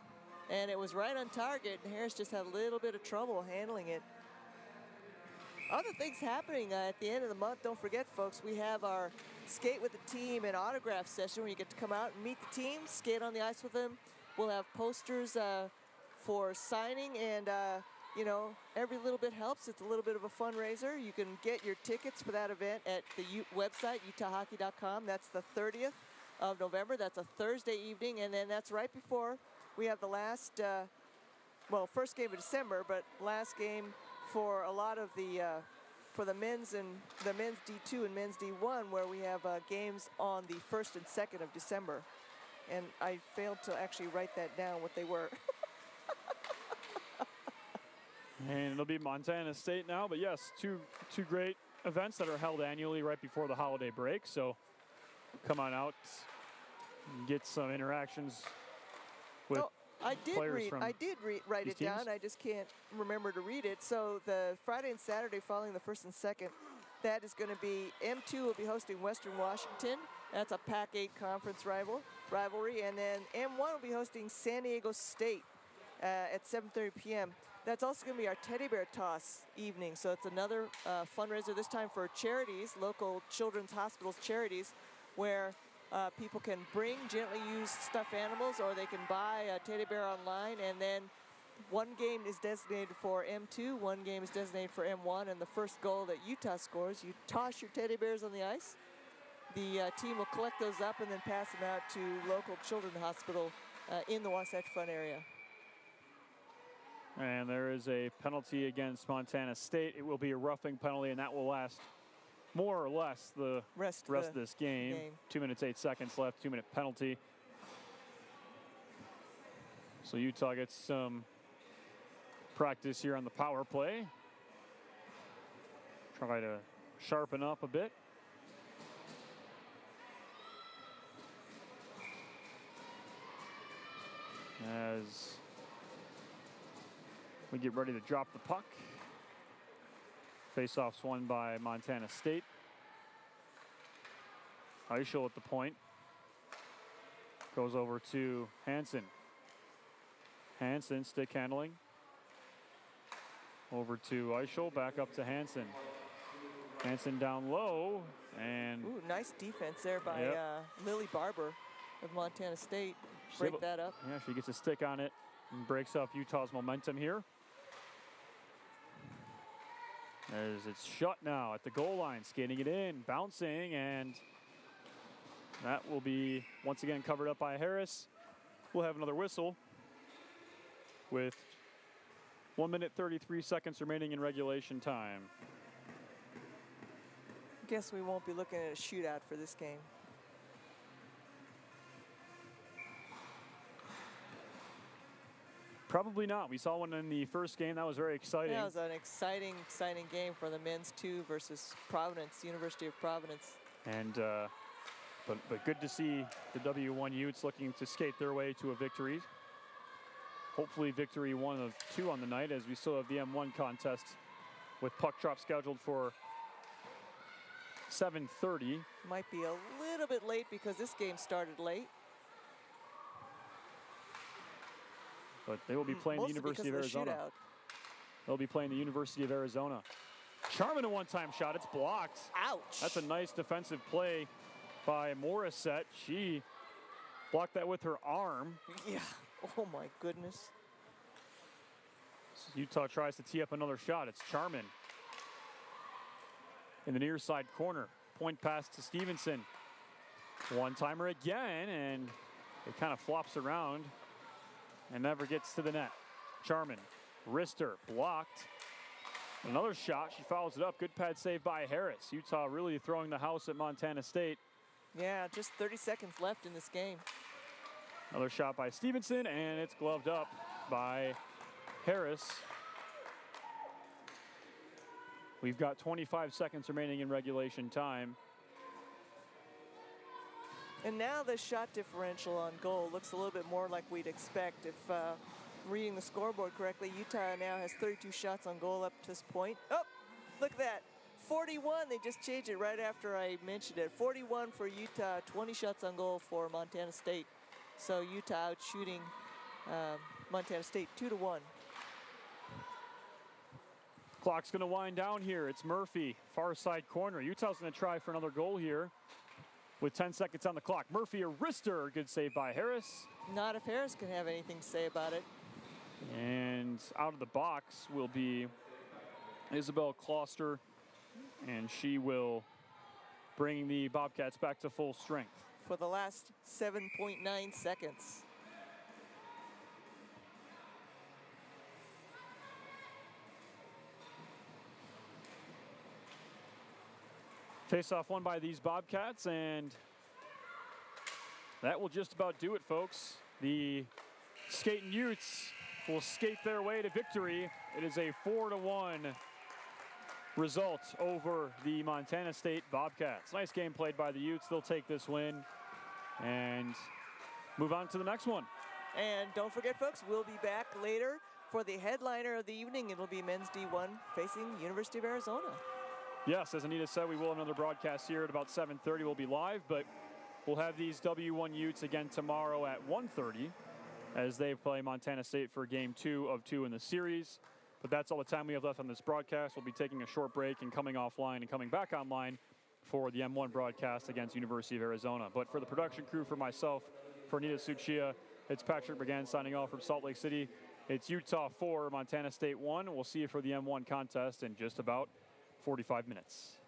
and it was right on target, and Harris just had a little bit of trouble handling it. Other things happening at the end of the month. Don't forget, folks, we have our Skate with the Team and autograph session where you get to come out and meet the team, skate on the ice with them. We'll have posters for signing, and you know, every little bit helps. It's a little bit of a fundraiser. You can get your tickets for that event at the website, utahhockey.com. That's the 30th of November. That's a Thursday evening, and then that's right before we have the last, first game of December, but last game for a lot of the for the men's D2 and men's D1, where we have games on the 1st and 2nd of December. And I failed to actually write that down, what they were. And it'll be Montana State now, but yes, two great events that are held annually right before the holiday break. So come on out and get some interactions with I did players from write these it down. teams. I just can't remember to read it. So the Friday and Saturday following the 1st and 2nd, that is going to be M2 will be hosting Western Washington. That's a Pac-8 conference rivalry. And then M1 will be hosting San Diego State at 7:30 p.m. That's also going to be our teddy bear toss evening. So it's another fundraiser, this time for charities, local children's hospitals charities, where people can bring gently used stuffed animals, or they can buy a teddy bear online, and then one game is designated for M2, one game is designated for M1, and the first goal that Utah scores, you toss your teddy bears on the ice. The team will collect those up and then pass them out to local children's hospital in the Wasatch Front area. And there is a penalty against Montana State. It will be a roughing penalty, and that will last more or less the Rest of this game. 2 minutes, 8 seconds left, 2-minute penalty. So Utah gets some practice here on the power play. Try to sharpen up a bit. As we get ready to drop the puck. Face-offs won by Montana State. Eichel at the point. Goes over to Hansen. Hansen, stick handling. Over to Eichel, back up to Hansen. Hansen down low, and ooh, nice defense there by Lily Barber of Montana State. Break that up. Yeah, she gets a stick on it and breaks up Utah's momentum here. As it's shut now at the goal line, skating it in, bouncing, and that will be once again covered up by Harris. We'll have another whistle with 1 minute 33 seconds remaining in regulation time. Guess we won't be looking at a shootout for this game. Probably not. We saw one in the first game. That was very exciting. Yeah, it was an exciting game for the men's 2 versus Providence, University of Providence. And but good to see the W1 Utes looking to skate their way to a victory. Hopefully victory 1 of 2 on the night, as we still have the M1 contest with puck drop scheduled for 7:30. Might be a little bit late because this game started late. But they will be playing the University of Arizona. They'll be playing the University of Arizona. Charman, a one-time shot. It's blocked. Ouch. That's a nice defensive play by Morissette. She blocked that with her arm. Yeah. Oh, my goodness. Utah tries to tee up another shot. It's Charman in the near side corner. Point pass to Stevenson. One-timer again, and it kind of flops around and never gets to the net. Charman, wrister, blocked. Another shot, she follows it up. Good pad save by Harris. Utah really throwing the house at Montana State. Yeah, just 30 seconds left in this game. Another shot by Stevenson, and it's gloved up by Harris. We've got 25 seconds remaining in regulation time. And now the shot differential on goal looks a little bit more like we'd expect. If reading the scoreboard correctly, Utah now has 32 shots on goal up to this point. Oh, look at that. 41, they just changed it right after I mentioned it. 41 for Utah, 20 shots on goal for Montana State. So Utah out shooting Montana State 2-1. Clock's going to wind down here. It's Murphy, far side corner. Utah's going to try for another goal here with 10 seconds on the clock. Murphy, a wrister. Good save by Harris. Not if Harris can have anything to say about it. And out of the box will be Isabel Kloster, and she will bring the Bobcats back to full strength. For the last 7.9 seconds. Face-off won by these Bobcats, and that will just about do it, folks. The Skating Utes will skate their way to victory. It is a 4-1 result over the Montana State Bobcats. Nice game played by the Utes. They'll take this win and move on to the next one. And don't forget, folks, we'll be back later for the headliner of the evening. It'll be men's D1 facing University of Arizona. Yes, as Anita said, we will have another broadcast here at about 7:30. We'll be live, but we'll have these W1 Utes again tomorrow at 1:30 as they play Montana State for game 2 of 2 in the series. But that's all the time we have left on this broadcast. We'll be taking a short break and coming offline and coming back online for the M1 broadcast against University of Arizona. But for the production crew, for myself, for Anita Suchia, it's Patrick McGann signing off from Salt Lake City. It's Utah 4, Montana State 1. We'll see you for the M1 contest in just about 45 minutes.